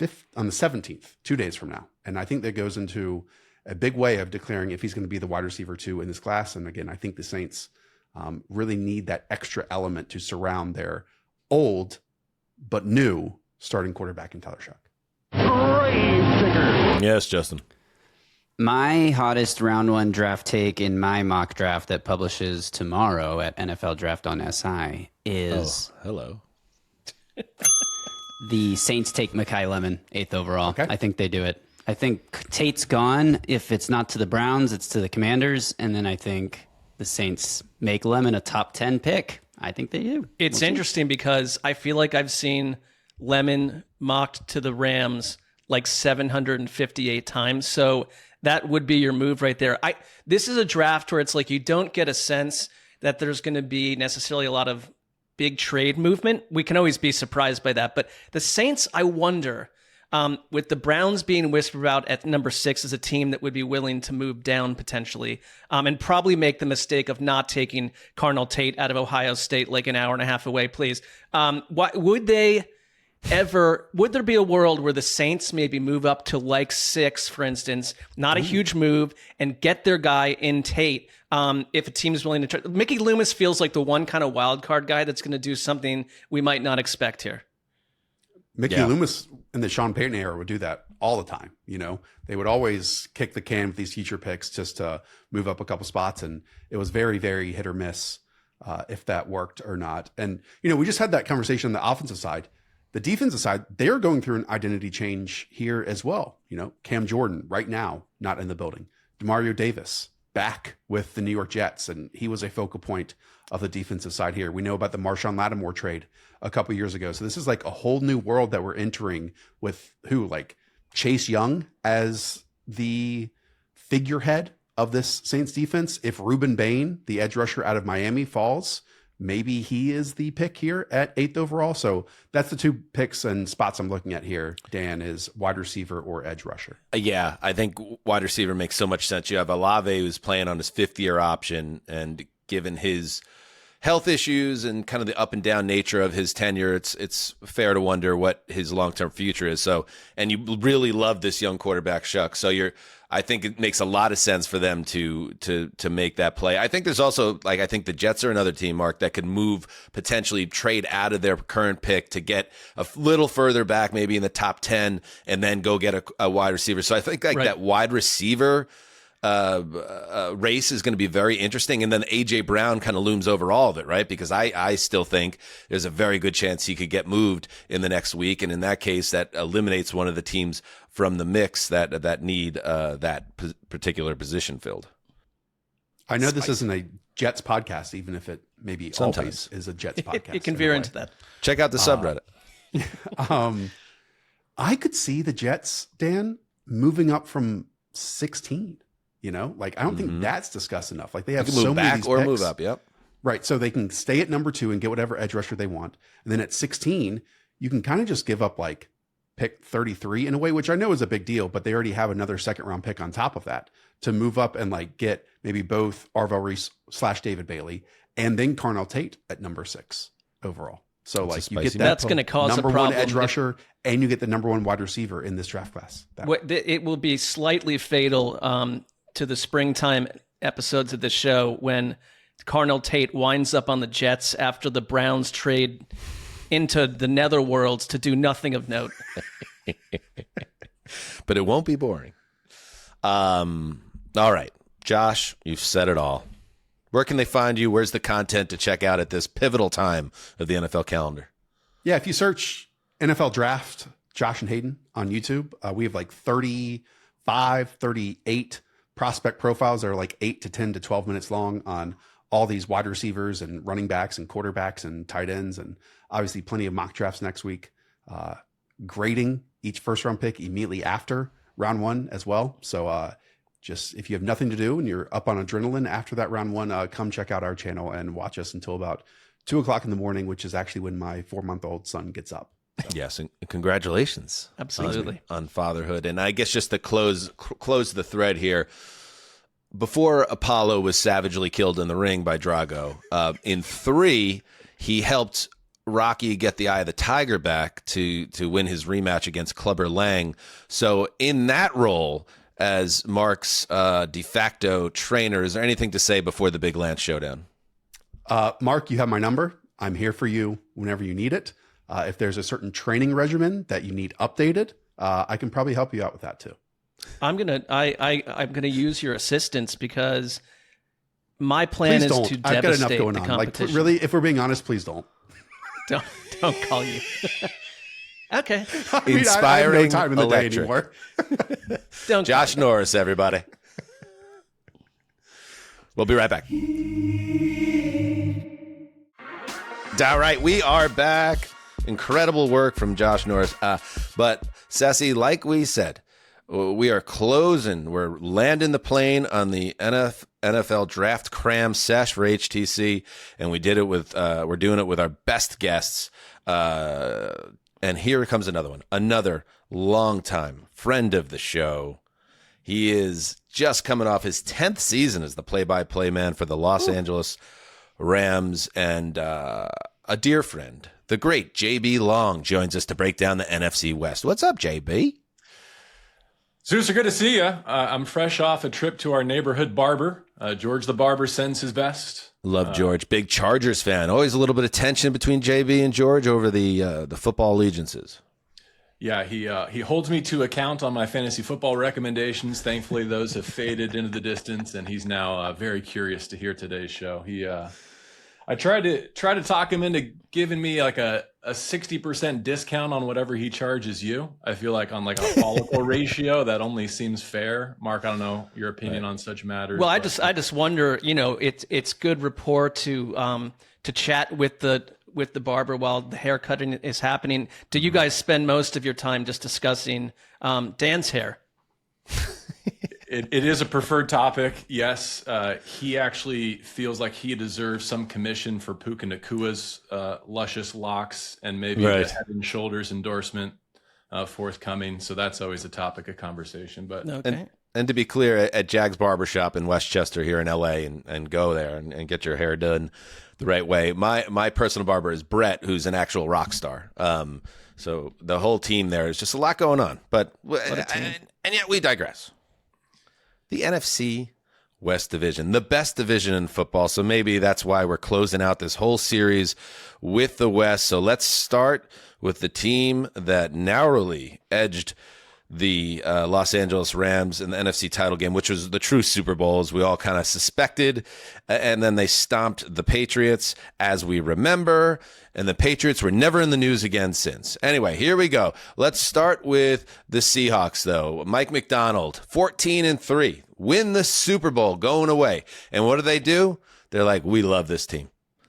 17th, 2 days from now. And I think that goes into a big way of declaring if he's going to be the wide receiver 2 in this class. And again, I think the Saints really need that extra element to surround their old but new starting quarterback in Tyler Shuck. Yes, Justin. My hottest round 1 draft take in my mock draft that publishes tomorrow at NFL Draft on SI is hello. The Saints take Mekhi Lemon 8th overall. Okay. I think they do it. I think Tate's gone. If it's not to the Browns, it's to the Commanders. And then I think the Saints make Lemon a top 10 pick. I think they do. It's interesting because I feel like I've seen Lemon mocked to the Rams like 758 times. So that would be your move right there. This is a draft where it's like you don't get a sense that there's going to be necessarily a lot of big trade movement. We can always be surprised by that. But the Saints, I wonder, with the Browns being whispered about at number 6 as a team that would be willing to move down potentially, and probably make the mistake of not taking Carnell Tate out of Ohio State like an hour and a half away, please. Why would they would there be a world where the Saints maybe move up to like 6, for instance, not a huge move, and get their guy in Tate? If a team is willing to try. Mickey Loomis feels like the one kind of wild card guy that's going to do something we might not expect here. Mickey Loomis in the Sean Payton era would do that all the time. You know, they would always kick the can with these future picks just to move up a couple spots. And it was very, very hit or miss if that worked or not. And, you know, we just had that conversation on the offensive side. The defensive side, they're going through an identity change here as well. You know, Cam Jordan right now, not in the building. Demario Davis back with the New York Jets. And he was a focal point of the defensive side here. We know about the Marshawn Lattimore trade a couple years ago. So this is like a whole new world that we're entering with like Chase Young as the figurehead of this Saints defense. If Reuben Bain, the edge rusher out of Miami, falls, maybe he is the pick here at 8th overall. So that's the 2 picks and spots I'm looking at here, Dan, is wide receiver or edge rusher. Yeah, I think wide receiver makes so much sense. You have Olave, who's playing on his 5th-year option, and given his health issues and kind of the up and down nature of his tenure, it's fair to wonder what his long-term future is. So, and you really love this young quarterback, Shuck. So I think it makes a lot of sense for them to make that play. I think there's also, like, I think the Jets are another team, Mark, that could move, potentially trade out of their current pick to get a little further back, maybe in the top 10, and then go get a wide receiver. So I think that wide receiver race is going to be very interesting. And then AJ Brown kind of looms over all of it, right? Because I still think there's a very good chance he could get moved in the next week. And in that case, that eliminates one of the teams from the mix that need that particular position filled. I know this isn't a Jets podcast, even if it maybe sometimes always is a Jets podcast. It can veer into that. Check out the subreddit. I could see the Jets, Dan, moving up from 16. You know, like, I don't think that's discussed enough. Like, they have so many of these or picks. move up. Yep. Right. So they can stay at number 2 and get whatever edge rusher they want. And then at 16, you can kind of just give up like pick 33 in a way, which I know is a big deal, but they already have another 2nd-round pick on top of that to move up and like get maybe both Arvell Reese / David Bailey and then Carnell Tate at number 6 overall. So like you get that's going to cause number a problem. 1 edge rusher and you get the number 1 wide receiver in this draft class. It will be slightly fatal to the springtime episodes of the show when Carnell Tate winds up on the Jets after the Browns trade into the netherworlds to do nothing of note. But it won't be boring. All right, Josh, you've said it all. Where can they find you? Where's the content to check out at this pivotal time of the NFL calendar? Yeah, if you search NFL Draft, Josh and Hayden on YouTube, we have like 35, 38 prospect profiles that are like 8 to 10 to 12 minutes long on all these wide receivers and running backs and quarterbacks and tight ends, and obviously plenty of mock drafts next week. Grading each 1st-round pick immediately after round 1 as well. So just if you have nothing to do and you're up on adrenaline after that round 1, come check out our channel and watch us until about 2:00 in the morning, which is actually when my 4-month-old son gets up. So. Yes, and congratulations. Absolutely. On fatherhood. And I guess just to close the thread here, before Apollo was savagely killed in the ring by Drago, in 3, he helped Rocky get the Eye of the Tiger back to win his rematch against Clubber Lang. So in that role as Mark's de facto trainer, is there anything to say before the big Lance showdown? Mark, you have my number. I'm here for you whenever you need it. If there's a certain training regimen that you need updated, I can probably help you out with that too. I'm gonna use your assistance because my plan please is don't. to I've got devastate enough going the on. competition. Like, really, if we're being honest, please don't. Don't call you. Okay. Inspiring, I have no time in the electric. day anymore. Don't Josh Norris, everybody. We'll be right back. All right, we are back. Incredible work from Josh Norris. But, Sassy, like we said, we are closing. We're landing the plane on the NFL Draft Cram Sesh for HTC, and we did it with. We're doing it with our best guests. And here comes another one. Another longtime friend of the show. He is just coming off his 10th season as the play-by-play man for the Los Angeles Rams, and a dear friend, The great JB Long joins us to break down the NFC West. What's up, JB? Zeus, good to see you. I'm fresh off a trip to our neighborhood barber. George the barber sends his best. Love George. Big Chargers fan. Always a little bit of tension between JB and George over the football allegiances. Yeah, he holds me to account on my fantasy football recommendations. Thankfully, those have faded into the distance, and he's now very curious to hear today's show. I tried to talk him into giving me like a 60% discount on whatever he charges you. I feel like on like a follicle ratio, that only seems fair. Mark, I don't know your opinion on such matters. Well, I just wonder, it's good rapport to chat with the barber while the haircutting is happening. Do you guys spend most of your time just discussing Dan's hair? It is a preferred topic, yes. He actually feels like he deserves some commission for Puka Nakua's luscious locks and maybe the Head and Shoulders endorsement forthcoming. So that's always a topic of conversation. But okay. And to be clear, at Jag's Barbershop in Westchester here in LA, and go there and get your hair done the right way. My personal barber is Brett, who's an actual rock star. So the whole team there is just a lot going on. But and yet we digress. The NFC West Division, the best division in football. So maybe that's why we're closing out this whole series with the West. So let's start with the team that narrowly edged the Los Angeles Rams in the NFC title game, which was the true Super Bowl, as we all kind of suspected. And then they stomped the Patriots, as we remember. And the Patriots were never in the news again since. Anyway, here we go. Let's start with the Seahawks, though. Mike McDonald, 14-3, win the Super Bowl going away. And what do? They're like, we love this team.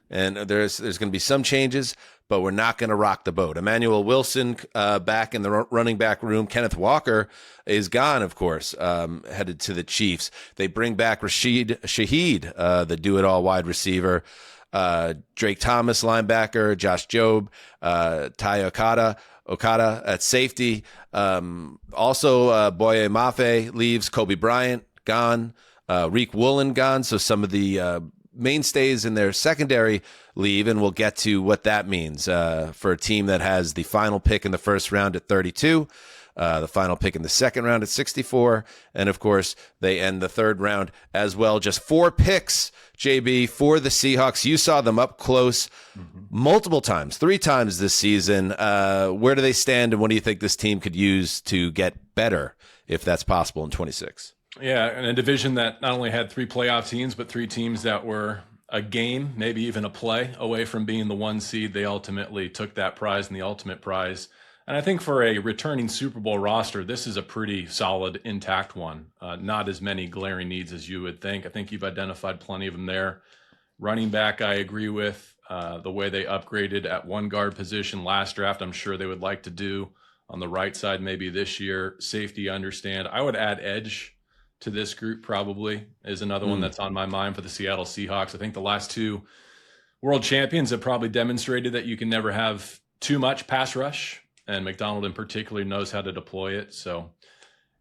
And there's going to be some changes, but we're not going to rock the boat. Emmanuel Wilson back in the running back room. Kenneth Walker is gone, of course, headed to the Chiefs. They bring back Rashid Shaheed, the do-it-all wide receiver. Drake Thomas, linebacker. Josh Jobe, Ty Okada at safety. Also, Boye Mafe leaves. Kobe Bryant, gone. Reek Woolen, gone. So some of the mainstays in their secondary leave, and we'll get to what that means for a team that has the final pick in the first round at 32, the final pick in the second round at 64, and of course they end the third round as well. Just 4 picks, JB, for the Seahawks. You saw them up close multiple times, 3 times this season. Where do they stand, and what do you think this team could use to get better, if that's possible, in 26? Yeah, and a division that not only had 3 playoff teams, but 3 teams that were a game, maybe even a play away from being the 1 seed. They ultimately took that prize and the ultimate prize. And I think for a returning Super Bowl roster, this is a pretty solid, intact one. Not as many glaring needs as you would think. I think you've identified plenty of them there. Running back, I agree with. The way they upgraded at 1 guard position last draft, I'm sure they would like to do on the right side maybe this year. Safety, understand. I would add edge to this group, probably, is another one that's on my mind for the Seattle Seahawks. I think the last 2 world champions have probably demonstrated that you can never have too much pass rush, and McDonald in particular knows how to deploy it. So,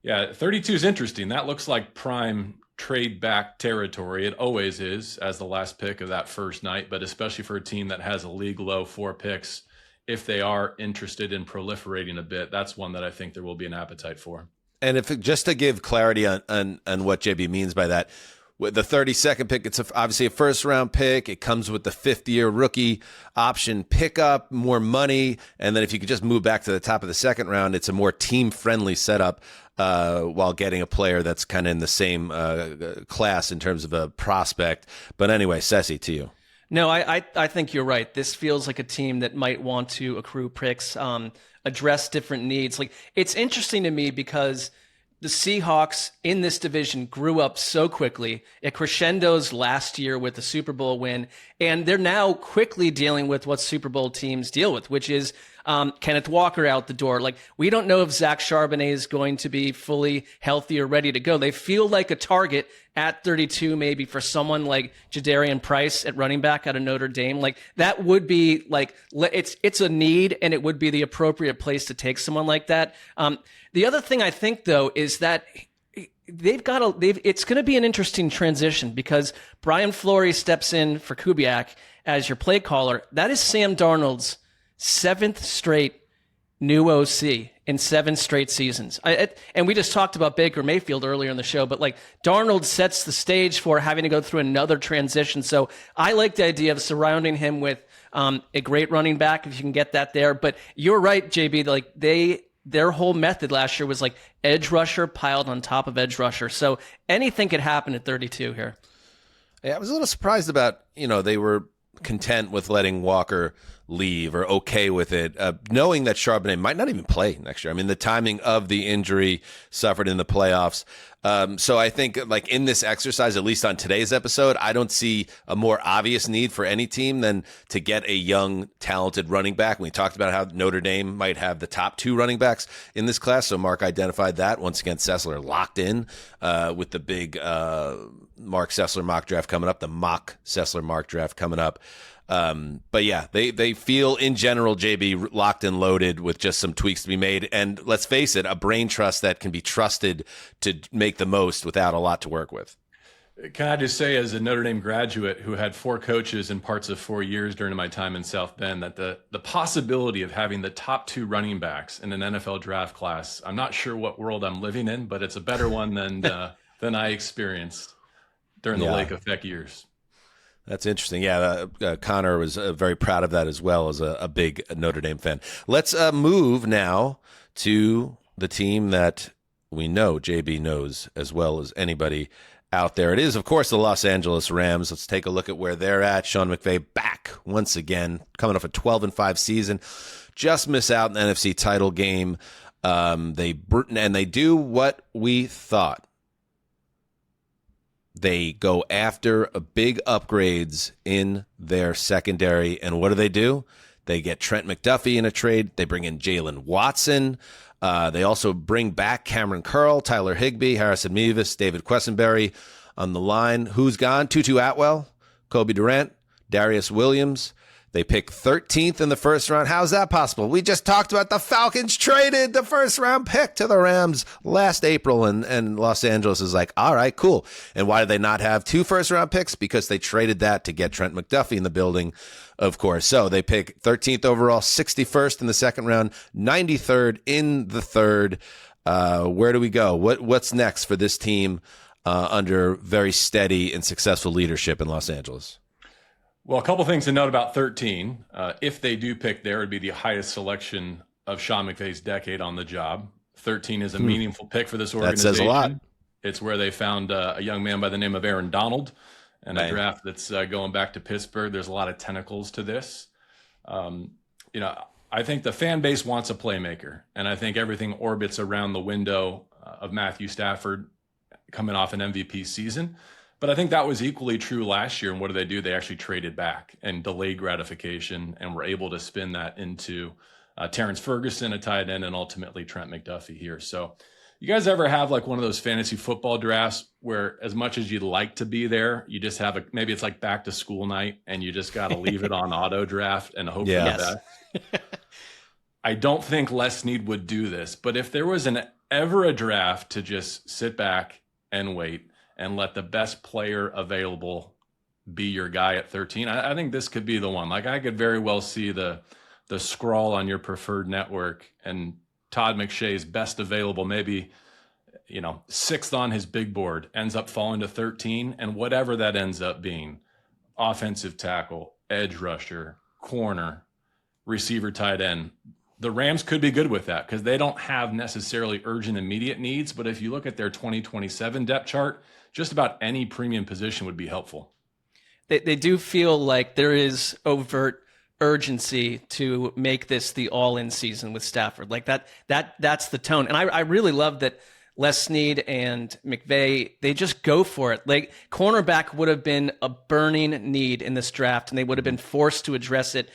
yeah, 32 is interesting. That looks like prime trade back territory. It always is, as the last pick of that first night, but especially for a team that has a league low 4 picks, if they are interested in proliferating a bit, that's one that I think there will be an appetite for. And just to give clarity on what JB means by that, with the 32nd pick, it's obviously a first-round pick. It comes with the 5th-year rookie option pickup, more money. And then if you could just move back to the top of the second round, it's a more team-friendly setup while getting a player that's kind of in the same class in terms of a prospect. But anyway, Sessy, to you. No, I think you're right. This feels like a team that might want to accrue picks, address different needs. Like, it's interesting to me because the Seahawks in this division grew up so quickly. It crescendos last year with the Super Bowl win, and they're now quickly dealing with what Super Bowl teams deal with, which is Kenneth Walker out the door. Like, we don't know if Zach Charbonnet is going to be fully healthy or ready to go. They feel like a target at 32, maybe for someone like Jadarian Price at running back out of Notre Dame. Like, that would be like, it's a need, and it would be the appropriate place to take someone like that. The other thing I think, though, is that it's going to be an interesting transition because Brian Flores steps in for Kubiak as your play caller. That is Sam Darnold's 7th straight new OC in 7 straight seasons. And we just talked about Baker Mayfield earlier in the show, but like Darnold sets the stage for having to go through another transition. So I like the idea of surrounding him with a great running back, if you can get that there. But you're right, JB, like their whole method last year was like edge rusher piled on top of edge rusher. So anything could happen at 32 here. Yeah, I was a little surprised about, they were content with letting Walker leave or okay with it, knowing that Charbonnet might not even play next year. I mean, the timing of the injury suffered in the playoffs. So I think like in this exercise, at least on today's episode, I don't see a more obvious need for any team than to get a young, talented running back. We talked about how Notre Dame might have the top 2 running backs in this class. So Mark identified that. Once again, Sessler locked in with the big Marc Sessler mock draft coming up, the mock Sessler mock draft coming up. But yeah, they feel in general, JB, locked and loaded with just some tweaks to be made. And let's face it, a brain trust that can be trusted to make the most without a lot to work with. Can I just say, as a Notre Dame graduate who had 4 coaches in parts of 4 years during my time in South Bend, that the possibility of having the top 2 running backs in an NFL draft class, I'm not sure what world I'm living in, but it's a better one than I experienced during the Lake Effect years. That's interesting. Yeah, Connor was very proud of that as well as a big Notre Dame fan. Let's move now to the team that we know JB knows as well as anybody out there. It is, of course, the Los Angeles Rams. Let's take a look at where they're at. Sean McVay back once again, coming off a 12-5 season. Just miss out in the NFC title game. They do what we thought. They go after big upgrades in their secondary. And what do? They get Trent McDuffie in a trade. They bring in Jalen Watson. They also bring back Cameron Curl, Tyler Higbee, Harrison Mevis, David Quessenberry on the line. Who's gone? Tutu Atwell, Kobe Durant, Darius Williams. They pick 13th in the first round. How's that possible? We just talked about the Falcons traded the first round pick to the Rams last April, and Los Angeles is like, all right, cool. And why did they not have 2 first round picks? Because they traded that to get Trent McDuffie in the building, of course. So they pick 13th overall, 61st in the second round, 93rd in the third. Where do we go? What's next for this team under very steady and successful leadership in Los Angeles? Well, a couple things to note about 13. If they do pick there, it would be the highest selection of Sean McVay's decade on the job. 13 is a meaningful pick for this organization. That says a lot. It's where they found a young man by the name of Aaron Donald, and a draft that's going back to Pittsburgh. There's a lot of tentacles to this. I think the fan base wants a playmaker, and I think everything orbits around the window of Matthew Stafford coming off an MVP season. But I think that was equally true last year. And what do? They actually traded back and delayed gratification and were able to spin that into Terrence Ferguson, a tight end, and ultimately Trent McDuffie here. So you guys ever have like one of those fantasy football drafts where as much as you'd like to be there, you just have maybe it's like back to school night and you just got to leave it on auto draft and hope for the best? I don't think Les Snead would do this, but if there was ever a draft to just sit back and wait, and let the best player available be your guy at 13. I think this could be the one. Like I could very well see the scroll on your preferred network and Todd McShay's best available, maybe, 6th on his big board, ends up falling to 13. And whatever that ends up being, offensive tackle, edge rusher, corner, receiver, tight end, the Rams could be good with that because they don't have necessarily urgent immediate needs. But if you look at their 2027 depth chart, just about any premium position would be helpful. They do feel like there is overt urgency to make this the all-in season with Stafford. Like that's the tone. And I really love that Les Snead and McVay, they just go for it. Like cornerback would have been a burning need in this draft, and they would have been forced to address it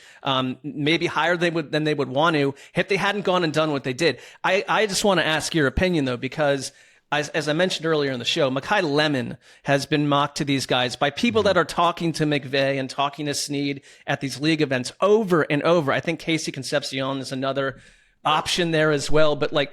maybe higher than they would want to if they hadn't gone and done what they did. I just want to ask your opinion, though, because as I mentioned earlier in the show, Mekhi Lemon has been mocked to these guys by people that are talking to McVay and talking to Snead at these league events over and over. I think Casey Concepcion is another option there as well. But like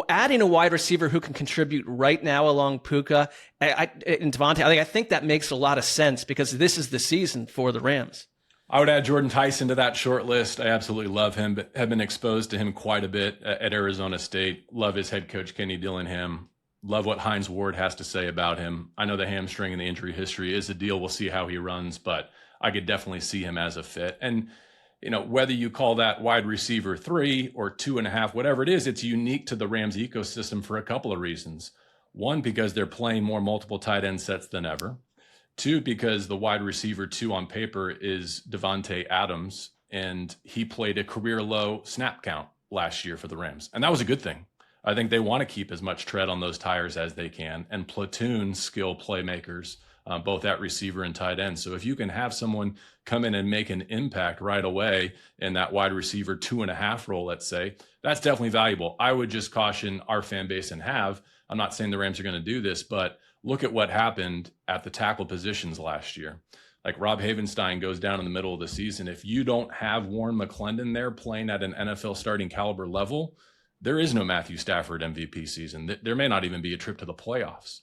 adding a wide receiver who can contribute right now along Puka and Devontae, I think that makes a lot of sense because this is the season for the Rams. I would add Jordan Tyson to that short list. I absolutely love him, but have been exposed to him quite a bit at Arizona State. Love his head coach, Kenny Dillingham. Love what Hines Ward has to say about him. I know the hamstring and the injury history is a deal. We'll see how he runs, but I could definitely see him as a fit. And, whether you call that wide receiver 3 or 2.5, whatever it is, it's unique to the Rams ecosystem for a couple of reasons. One, because they're playing more multiple tight end sets than ever. 2, because the wide receiver 2 on paper is Devontae Adams, and he played a career low snap count last year for the Rams. And that was a good thing. I think they want to keep as much tread on those tires as they can and platoon skill playmakers, both at receiver and tight end. So if you can have someone come in and make an impact right away in that wide receiver 2.5 role, let's say, that's definitely valuable. I would just caution our fan base I'm not saying the Rams are going to do this, but look at what happened at the tackle positions last year. Like Rob Havenstein goes down in the middle of the season. If you don't have Warren McClendon there playing at an NFL starting caliber level, there is no Matthew Stafford MVP season. There may not even be a trip to the playoffs.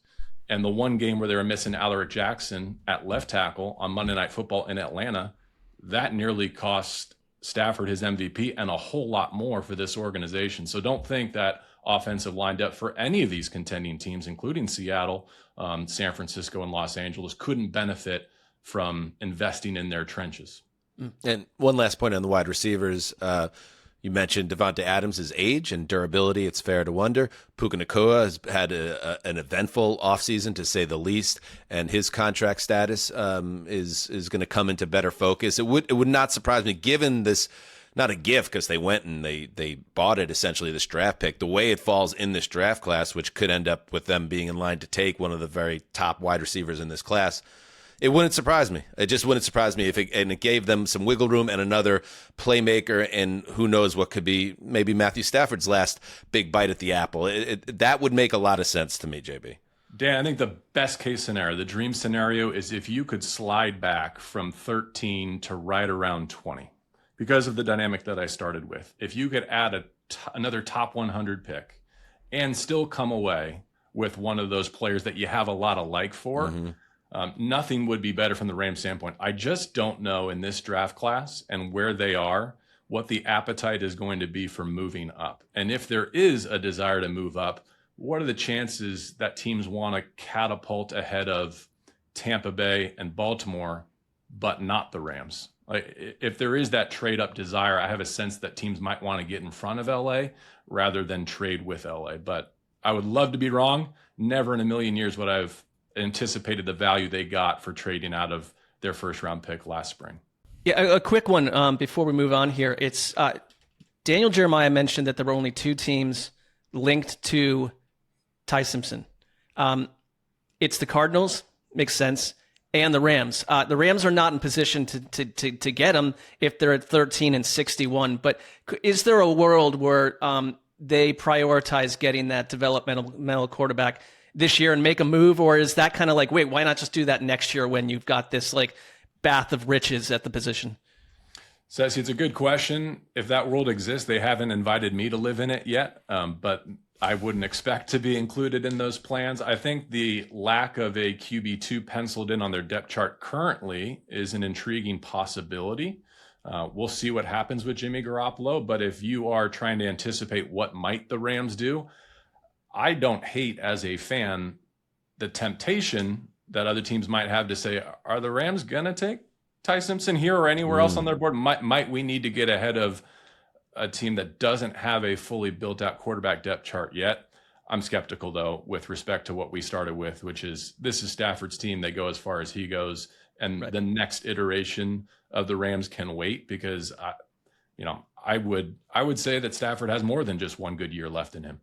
And the one game where they were missing Alaric Jackson at left tackle on Monday Night Football in Atlanta, that nearly cost Stafford his MVP and a whole lot more for this organization. So don't think that offensive line depth for any of these contending teams, including Seattle, San Francisco, and Los Angeles, couldn't benefit from investing in their trenches. And one last point on the wide receivers. You mentioned Devontae Adams' age and durability. It's fair to wonder. Puka Nacua has had an eventful offseason, to say the least, and his contract status is going to come into better focus. It would not surprise me, given this, not a gift because they went and they bought it, essentially, this draft pick, the way it falls in this draft class, which could end up with them being in line to take one of the very top wide receivers in this class. It wouldn't surprise me. It just wouldn't surprise me if it gave them some wiggle room and another playmaker, and who knows what could be maybe Matthew Stafford's last big bite at the apple. That would make a lot of sense to me, JB. Dan, I think the best case scenario, the dream scenario, is if you could slide back from 13 to right around 20 because of the dynamic that I started with. If you could add another top 100 pick and still come away with one of those players that you have a lot of like for, nothing would be better from the Rams standpoint. I just don't know in this draft class and where they are, what the appetite is going to be for moving up. And if there is a desire to move up, what are the chances that teams want to catapult ahead of Tampa Bay and Baltimore, but not the Rams? Like, if there is that trade up desire, I have a sense that teams might want to get in front of LA rather than trade with LA. But I would love to be wrong. Never in a million years would I've anticipated the value they got for trading out of their first round pick last spring. Yeah, a quick one before we move on here. It's Daniel Jeremiah mentioned that there were only 2 teams linked to Ty Simpson. It's the Cardinals, makes sense, and the Rams. The Rams are not in position to get him if they're at 13 and 61. But is there a world where they prioritize getting that developmental quarterback this year and make a move, or is that kind of like, wait, why not just do that next year when you've got this like bath of riches at the position? Sassy, it's a good question. If that world exists, they haven't invited me to live in it yet, but I wouldn't expect to be included in those plans. I think the lack of a QB2 penciled in on their depth chart currently is an intriguing possibility. We'll see what happens with Jimmy Garoppolo, but if you are trying to anticipate what might the Rams do, I don't hate, as a fan, the temptation that other teams might have to say, are the Rams going to take Ty Simpson here or anywhere else on their board? Might we need to get ahead of a team that doesn't have a fully built out quarterback depth chart yet? I'm skeptical, though, with respect to what we started with, which is this is Stafford's team. They go as far as he goes. And the next iteration of the Rams can wait, because I would say that Stafford has more than just one good year left in him.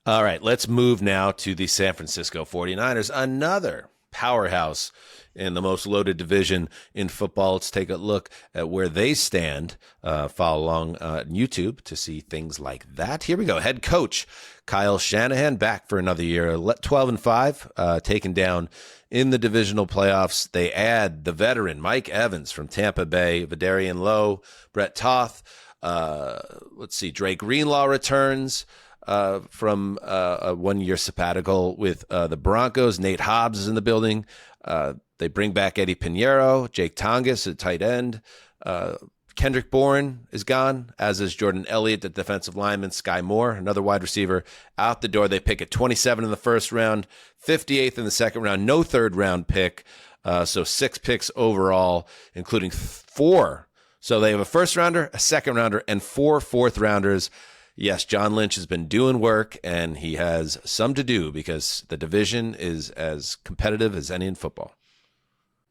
All right, let's move now to the San Francisco 49ers, another powerhouse in the most loaded division in football. Let's take a look at where they stand. Follow along on YouTube to see things like that. Here we go. Head coach Kyle Shanahan back for another year, 12-5, taken down in the divisional playoffs. They add the veteran Mike Evans from Tampa Bay, Vidarian Lowe, Brett Toth. Drake Greenlaw returns from a 1-year sabbatical with the Broncos. Nate Hobbs is in the building. They bring back Eddie Pinheiro, Jake Tongas at tight end. Kendrick Bourne is gone, as is Jordan Elliott, the defensive lineman. Sky Moore, another wide receiver, out the door. They pick at 27 in the first round, 58th in the second round, no third round pick. So 6 picks overall, including 4. So they have a first rounder, a second rounder, and 4 fourth rounders. Yes, John Lynch has been doing work, and he has some to do because the division is as competitive as any in football.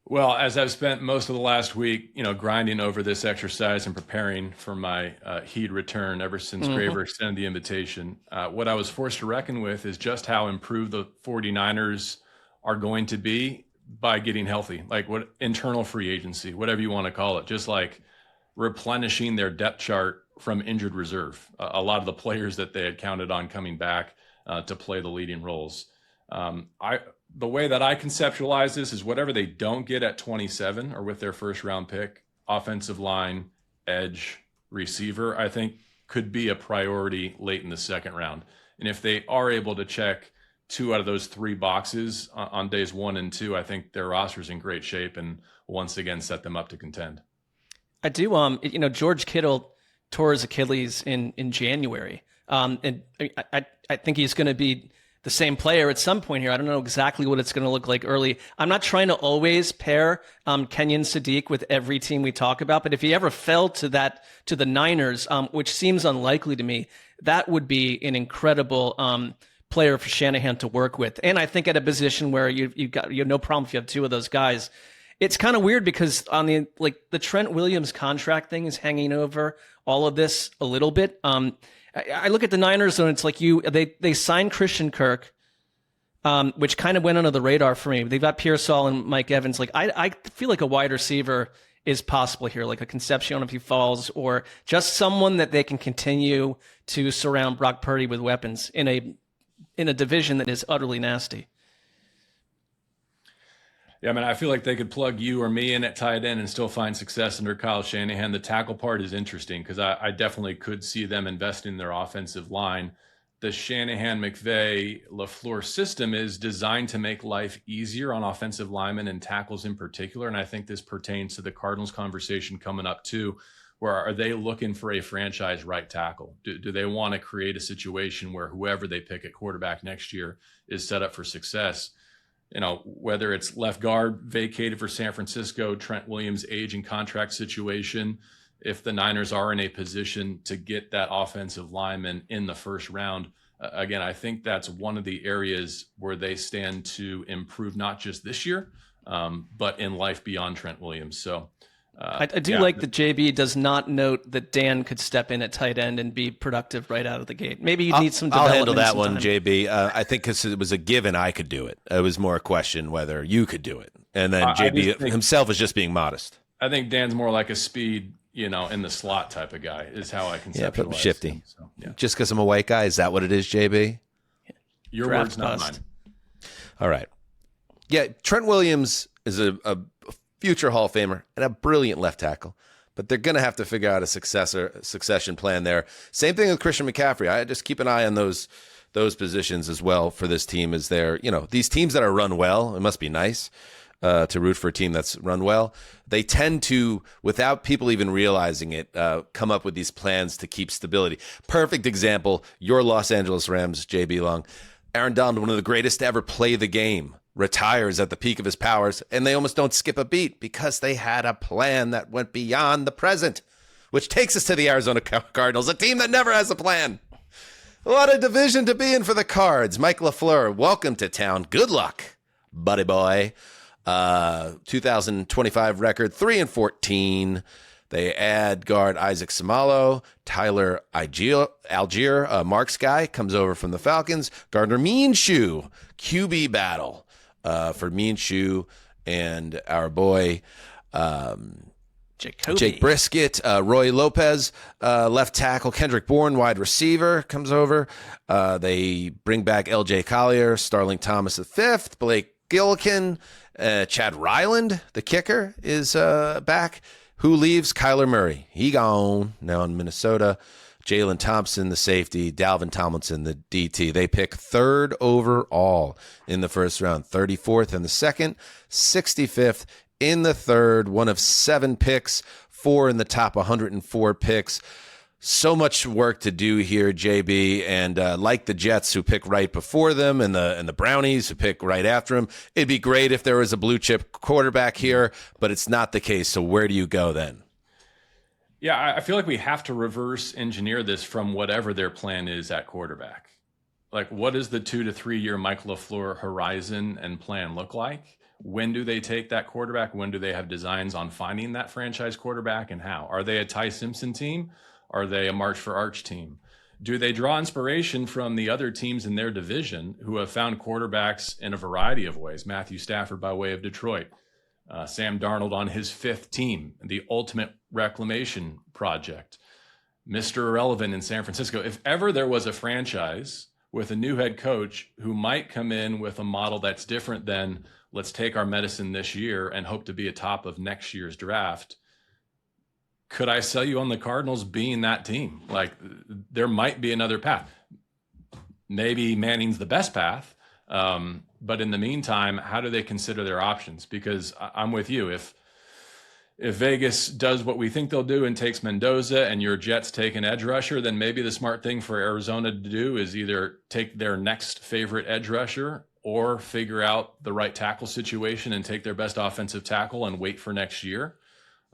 Well, as I've spent most of the last week, grinding over this exercise and preparing for my Heat return ever since Graver extended the invitation, what I was forced to reckon with is just how improved the 49ers are going to be by getting healthy, like what internal free agency, whatever you want to call it, just like replenishing their depth chart from injured reserve. A lot of the players that they had counted on coming back to play the leading roles. The way that I conceptualize this is whatever they don't get at 27 or with their first round pick, offensive line, edge, receiver, I think could be a priority late in the second round. And if they are able to check 2 out of those 3 boxes on days 1 and 2, I think their roster's in great shape and once again set them up to contend. I do. George Kittle tore his Achilles in January. And I think he's going to be the same player at some point here. I don't know exactly what it's going to look like early. I'm not trying to always pair Kenyon Sadiq with every team we talk about, but if he ever fell to the Niners, which seems unlikely to me, that would be an incredible player for Shanahan to work with. And I think at a position where you have no problem if you have 2 of those guys. It's kind of weird because on the Trent Williams contract thing is hanging over all of this a little bit. I look at the Niners and it's like they signed Christian Kirk, which kind of went under the radar for me. They've got Pearsall and Mike Evans. Like I feel like a wide receiver is possible here, like a Concepcion if he falls, or just someone that they can continue to surround Brock Purdy with weapons in a division that is utterly nasty. Yeah, I feel like they could plug you or me in at tight end and still find success under Kyle Shanahan. The tackle part is interesting because I definitely could see them investing in their offensive line. The Shanahan, McVay, LaFleur system is designed to make life easier on offensive linemen and tackles in particular. And I think this pertains to the Cardinals conversation coming up too, where are they looking for a franchise right tackle? Do they want to create a situation where whoever they pick at quarterback next year is set up for success? Whether it's left guard vacated for San Francisco, Trent Williams' age and contract situation, if the Niners are in a position to get that offensive lineman in the first round, again, I think that's one of the areas where they stand to improve, not just this year, but in life beyond Trent Williams. So I do like that JB does not note that Dan could step in at tight end and be productive right out of the gate. Maybe you need some development. I'll handle that one, JB. I think because it was a given I could do it. It was more a question whether you could do it. And then JB himself is just being modest. I think Dan's more like a speed, in the slot type of guy is how I conceptualize. Yeah, but I'm shifty. So, yeah. Just because I'm a white guy, is that what it is, JB? Your words, not mine. All right. Yeah, Trent Williams is a future Hall of Famer and a brilliant left tackle, but they're going to have to figure out a succession plan there. Same thing with Christian McCaffrey. I just keep an eye on those positions as well for this team. Is there, these teams that are run well, it must be nice to root for a team that's run well. They tend to, without people even realizing it, come up with these plans to keep stability. Perfect example, your Los Angeles Rams, JB Long. Aaron Donald, one of the greatest to ever play the game, retires at the peak of his powers, and they almost don't skip a beat because they had a plan that went beyond the present, which takes us to the Arizona Cardinals, a team that never has a plan. What a division to be in for the Cards. Mike LaFleur, welcome to town. Good luck, buddy boy. 2025 record, 3-14. They add guard Isaac Samalo, Tyler Algier, Mark's guy, comes over from the Falcons. Gardner Minshew, QB battle for Minshew and our boy Jake Brisket. Roy Lopez, left tackle. Kendrick Bourne, wide receiver, comes over. They bring back L.J. Collier, Starling Thomas V, Blake Gillikin, Chad Ryland, the kicker, is back. Who leaves? Kyler Murray. He gone now in Minnesota. Jalen Thompson, the safety, Dalvin Tomlinson, the DT. They pick 3rd overall in the first round, 34th in the second, 65th in the third, one of 7 picks, 4 in the top 104 picks. So much work to do here, JB, and like the Jets who pick right before them and the Brownies who pick right after them, it'd be great if there was a blue chip quarterback here, but it's not the case. So where do you go then? Yeah, I feel like we have to reverse engineer this from whatever their plan is at quarterback. Like, what is the 2 to 3 year Mike LaFleur horizon and plan look like? When do they take that quarterback? When do they have designs on finding that franchise quarterback, and how? Are they a Ty Simpson team? Are they a March for Arch team? Do they draw inspiration from the other teams in their division who have found quarterbacks in a variety of ways? Matthew Stafford by way of Detroit, Sam Darnold on his 5th team, the ultimate reclamation project, Mr. Irrelevant in San Francisco. If ever there was a franchise with a new head coach who might come in with a model that's different than let's take our medicine this year and hope to be atop of next year's draft, could I sell you on the Cardinals being that team? Like, there might be another path. Maybe Manning's the best path. But in the meantime, how do they consider their options? Because I'm with you. If Vegas does what we think they'll do and takes Mendoza and your Jets take an edge rusher, then maybe the smart thing for Arizona to do is either take their next favorite edge rusher or figure out the right tackle situation and take their best offensive tackle and wait for next year.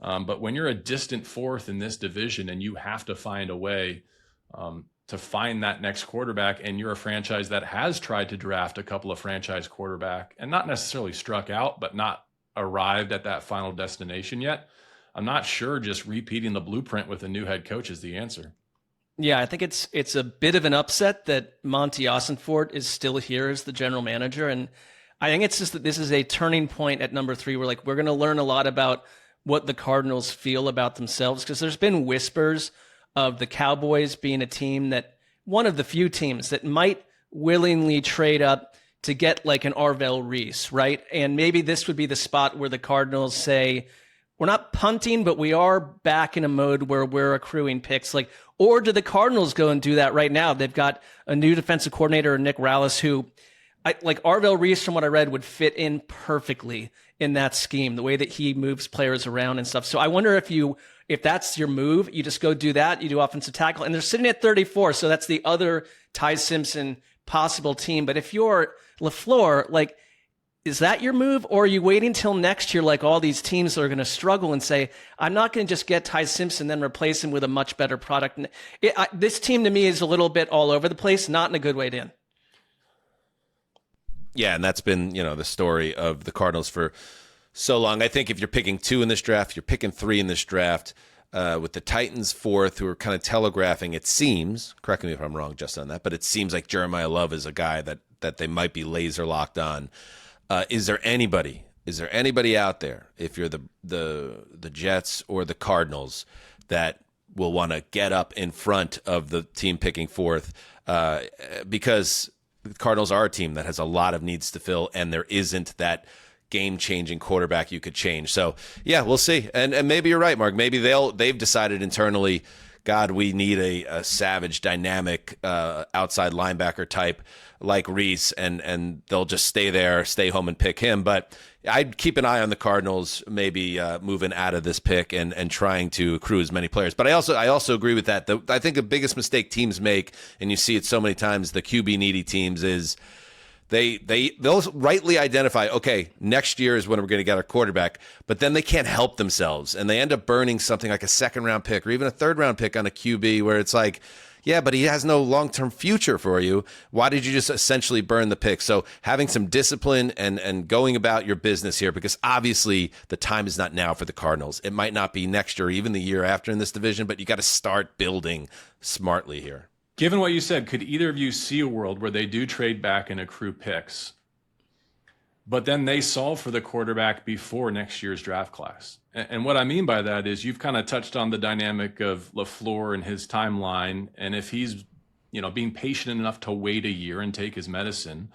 But when you're a distant 4th in this division and you have to find a way to find that next quarterback, and you're a franchise that has tried to draft a couple of franchise quarterback and not necessarily struck out, but not arrived at that final destination yet, I'm not sure just repeating the blueprint with a new head coach is the answer. Yeah, I think it's a bit of an upset that Monty Ossenfort is still here as the general manager. And I think it's just that this is a turning point at number 3 where, like, we're going to learn a lot about what the Cardinals feel about themselves, because there's been whispers of the Cowboys being a team that, one of the few teams that might willingly trade up to get like an Arvell Reese, right? And maybe this would be the spot where the Cardinals say, we're not punting, but we are back in a mode where we're accruing picks. Like, or do the Cardinals go and do that right now? They've got a new defensive coordinator, Nick Rallis, who, like Arvell Reese, from what I read, would fit in perfectly in that scheme, the way that he moves players around and stuff. So I wonder if that's your move, you just go do that, you do offensive tackle, and they're sitting at 34, so that's the other Ty Simpson possible team. But if you're LaFleur, like, is that your move, or are you waiting till next year, like all these teams are going to struggle, and say, I'm not going to just get Ty Simpson, then replace him with a much better product? This team to me is a little bit all over the place, not in a good way, Dan. Yeah, and that's been, the story of the Cardinals for so long. I think if you're picking 2 in this draft, you're picking 3 in this draft, with the Titans 4th, who are kind of telegraphing, it seems, correct me if I'm wrong just on that, but it seems like Jeremiah Love is a guy that they might be laser locked on. Is there anybody out there, if you're the Jets or the Cardinals, that will want to get up in front of the team picking 4th? Because the Cardinals are a team that has a lot of needs to fill, and there isn't that game-changing quarterback you could change. So, yeah, we'll see. And maybe you're right, Mark. Maybe they've decided internally, God, we need a savage, dynamic outside linebacker type like Reese, and they'll just stay home and pick him. But I'd keep an eye on the Cardinals, maybe moving out of this pick and trying to accrue as many players. But I also agree with that. I think the biggest mistake teams make, and you see it so many times, the QB needy teams, is they'll rightly identify, okay, next year is when we're going to get our quarterback, but then they can't help themselves, and they end up burning something like a 2nd-round pick or even a 3rd-round pick on a QB, where it's like, yeah, but he has no long-term future for you. Why did you just essentially burn the pick? So having some discipline and going about your business here, because obviously the time is not now for the Cardinals. It might not be next year or even the year after in this division, but you got to start building smartly here. Given what you said, could either of you see a world where they do trade back and accrue picks, but then they solve for the quarterback before next year's draft class? And what I mean by that is, you've kind of touched on the dynamic of LaFleur and his timeline. And if he's, being patient enough to wait a year and take his medicine,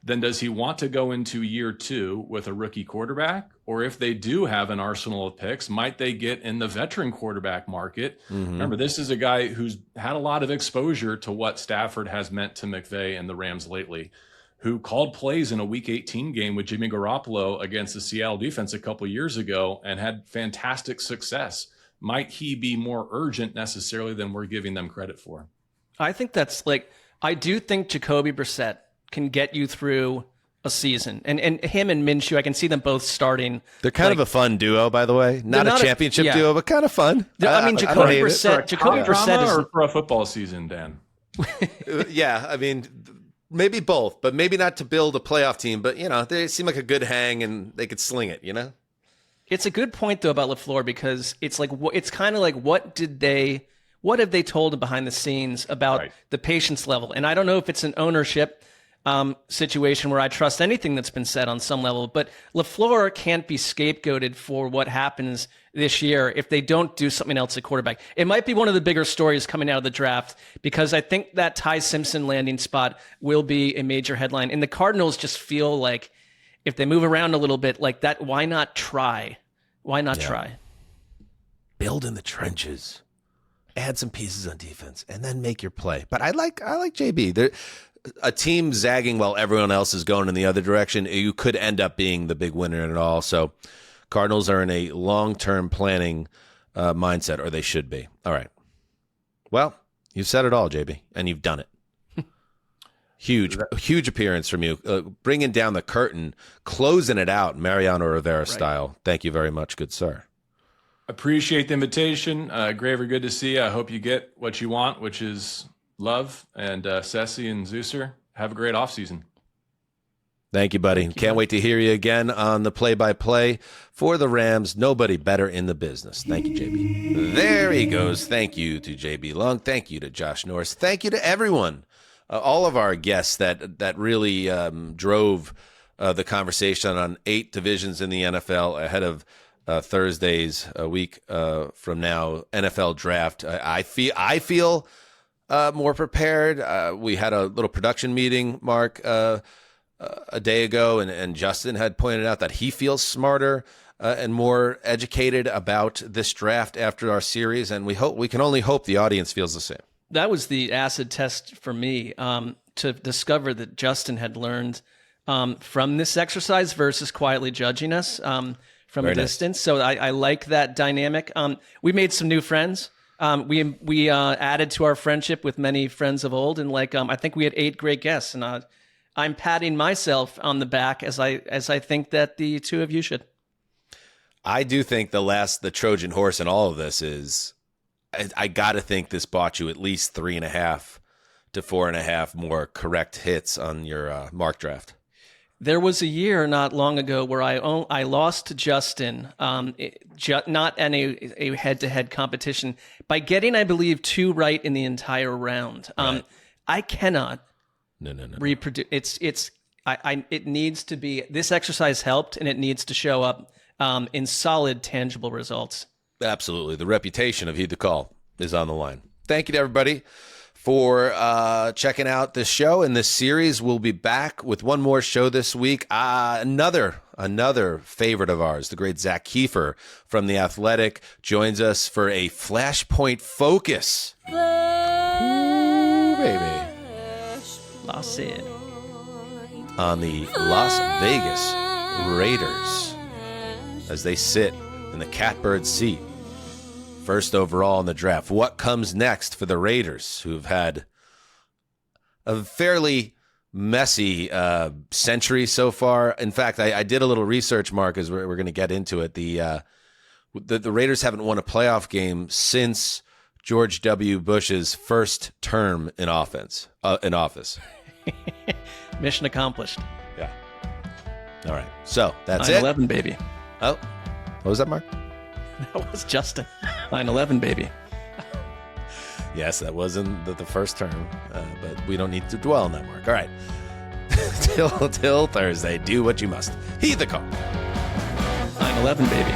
then does he want to go into year 2 with a rookie quarterback? Or if they do have an arsenal of picks, might they get in the veteran quarterback market? Remember, this is a guy who's had a lot of exposure to what Stafford has meant to McVay and the Rams lately, who called plays in a Week 18 game with Jimmy Garoppolo against the Seattle defense a couple years ago and had fantastic success. Might he be more urgent necessarily than we're giving them credit for? I think that's I do think Jacoby Brissett can get you through a season. And him and Minshew, I can see them both starting. They're kind of a fun duo, by the way. Not a championship duo, but kind of fun. I mean, Jacoby Brissett is for a football season, Dan. Yeah, I mean, maybe both, but maybe not to build a playoff team. But, they seem like a good hang and they could sling it, It's a good point, though, about LaFleur, because it's kind of like, what have they told him behind the scenes about the patience level? And I don't know if it's an ownership situation where I trust anything that's been said on some level, but LaFleur can't be scapegoated for what happens this year if they don't do something else at quarterback. It might be one of the bigger stories coming out of the draft, because I think that Ty Simpson landing spot will be a major headline. And the Cardinals just feel like if they move around a little bit like that, why not try? Why not try? Build in the trenches. Add some pieces on defense, and then make your play. But I like JB. A team zagging while everyone else is going in the other direction, you could end up being the big winner in it all. So Cardinals are in a long-term planning mindset, or they should be. All right. Well, you've said it all, JB, and you've done it. Huge appearance from you, bringing down the curtain, closing it out, Mariano Rivera style. Thank you very much, good sir. Appreciate the invitation. Graver, good to see you. I hope you get what you want, which is love. And Sessy and Zeuser, have a great offseason. Thank you, buddy. Can't wait to hear you again on the play-by-play for the Rams. Nobody better in the business. Thank you, JB. There he goes. Thank you to JB Long. Thank you to Josh Norris. Thank you to everyone, all of our guests that really drove the conversation on 8 divisions in the NFL ahead of Thursday's a week from now NFL draft. I feel more prepared. We had a little production meeting, Mark, a day ago, and Justin had pointed out that he feels smarter and more educated about this draft after our series, and we can only hope the audience feels the same. That was the acid test for me, to discover that Justin had learned from this exercise versus quietly judging us from a distance. So I like that dynamic. We made some new friends. We added to our friendship with many friends of old, and I think we had 8 great guests, and I'm patting myself on the back as I think that the two of you should. I do think the Trojan horse in all of this is, I got to think this bought you at least 3.5 to 4.5 more correct hits on your mock draft. There was a year not long ago where I lost to Justin, not in a head-to-head competition, by getting, I believe, 2 right in the entire round. Right. I cannot reproduce. It needs to be, this exercise helped, and it needs to show up in solid, tangible results. Absolutely. The reputation of Heed the Call is on the line. Thank you to everybody for checking out this show and this series. We'll be back with one more show this week. Another favorite of ours, the great Zach Kiefer from The Athletic, joins us for a Flashpoint focus. Ooh, baby. Lost it. On the Las Vegas Raiders as they sit in the catbird seat. First overall in the draft. What comes next for the Raiders, who've had a fairly messy century so far? In fact, I did a little research, Mark, as we're going to get into it. The Raiders haven't won a playoff game since George W. Bush's first term in office. Mission accomplished. Yeah. All right. So that's 9/11, baby. Oh, what was that, Mark? That was Justin. 9/11, baby. Yes, that wasn't the first term, but we don't need to dwell on that, Mark. All right. till Thursday, do what you must. Heed the call. 9/11, baby.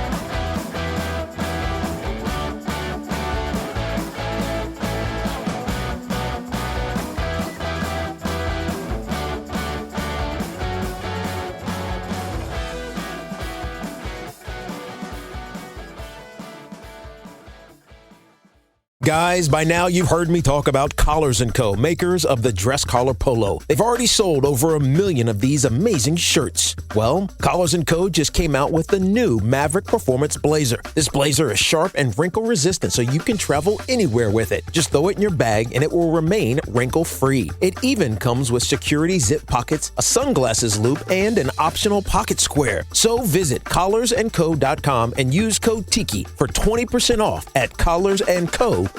Guys, by now you've heard me talk about Collars & Co., makers of the dress collar polo. They've already sold over 1 million of these amazing shirts. Well, Collars & Co. just came out with the new Maverick Performance Blazer. This blazer is sharp and wrinkle resistant, so you can travel anywhere with it. Just throw it in your bag and it will remain wrinkle-free. It even comes with security zip pockets, a sunglasses loop, and an optional pocket square. So visit collarsandco.com and use code TIKI for 20% off at collarsandco.com.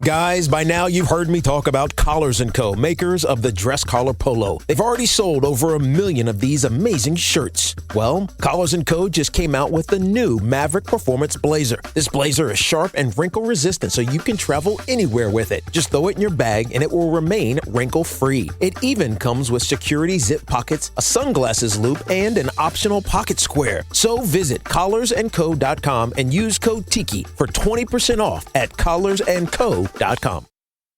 Guys, by now you've heard me talk about Collars & Co., makers of the dress collar polo. They've already sold over 1 million of these amazing shirts. Well, Collars & Co. just came out with the new Maverick Performance Blazer. This blazer is sharp and wrinkle resistant, so you can travel anywhere with it. Just throw it in your bag and it will remain wrinkle-free. It even comes with security zip pockets, a sunglasses loop, and an optional pocket square. So visit collarsandco.com and use code TIKI for 20% off at collarsandco.com.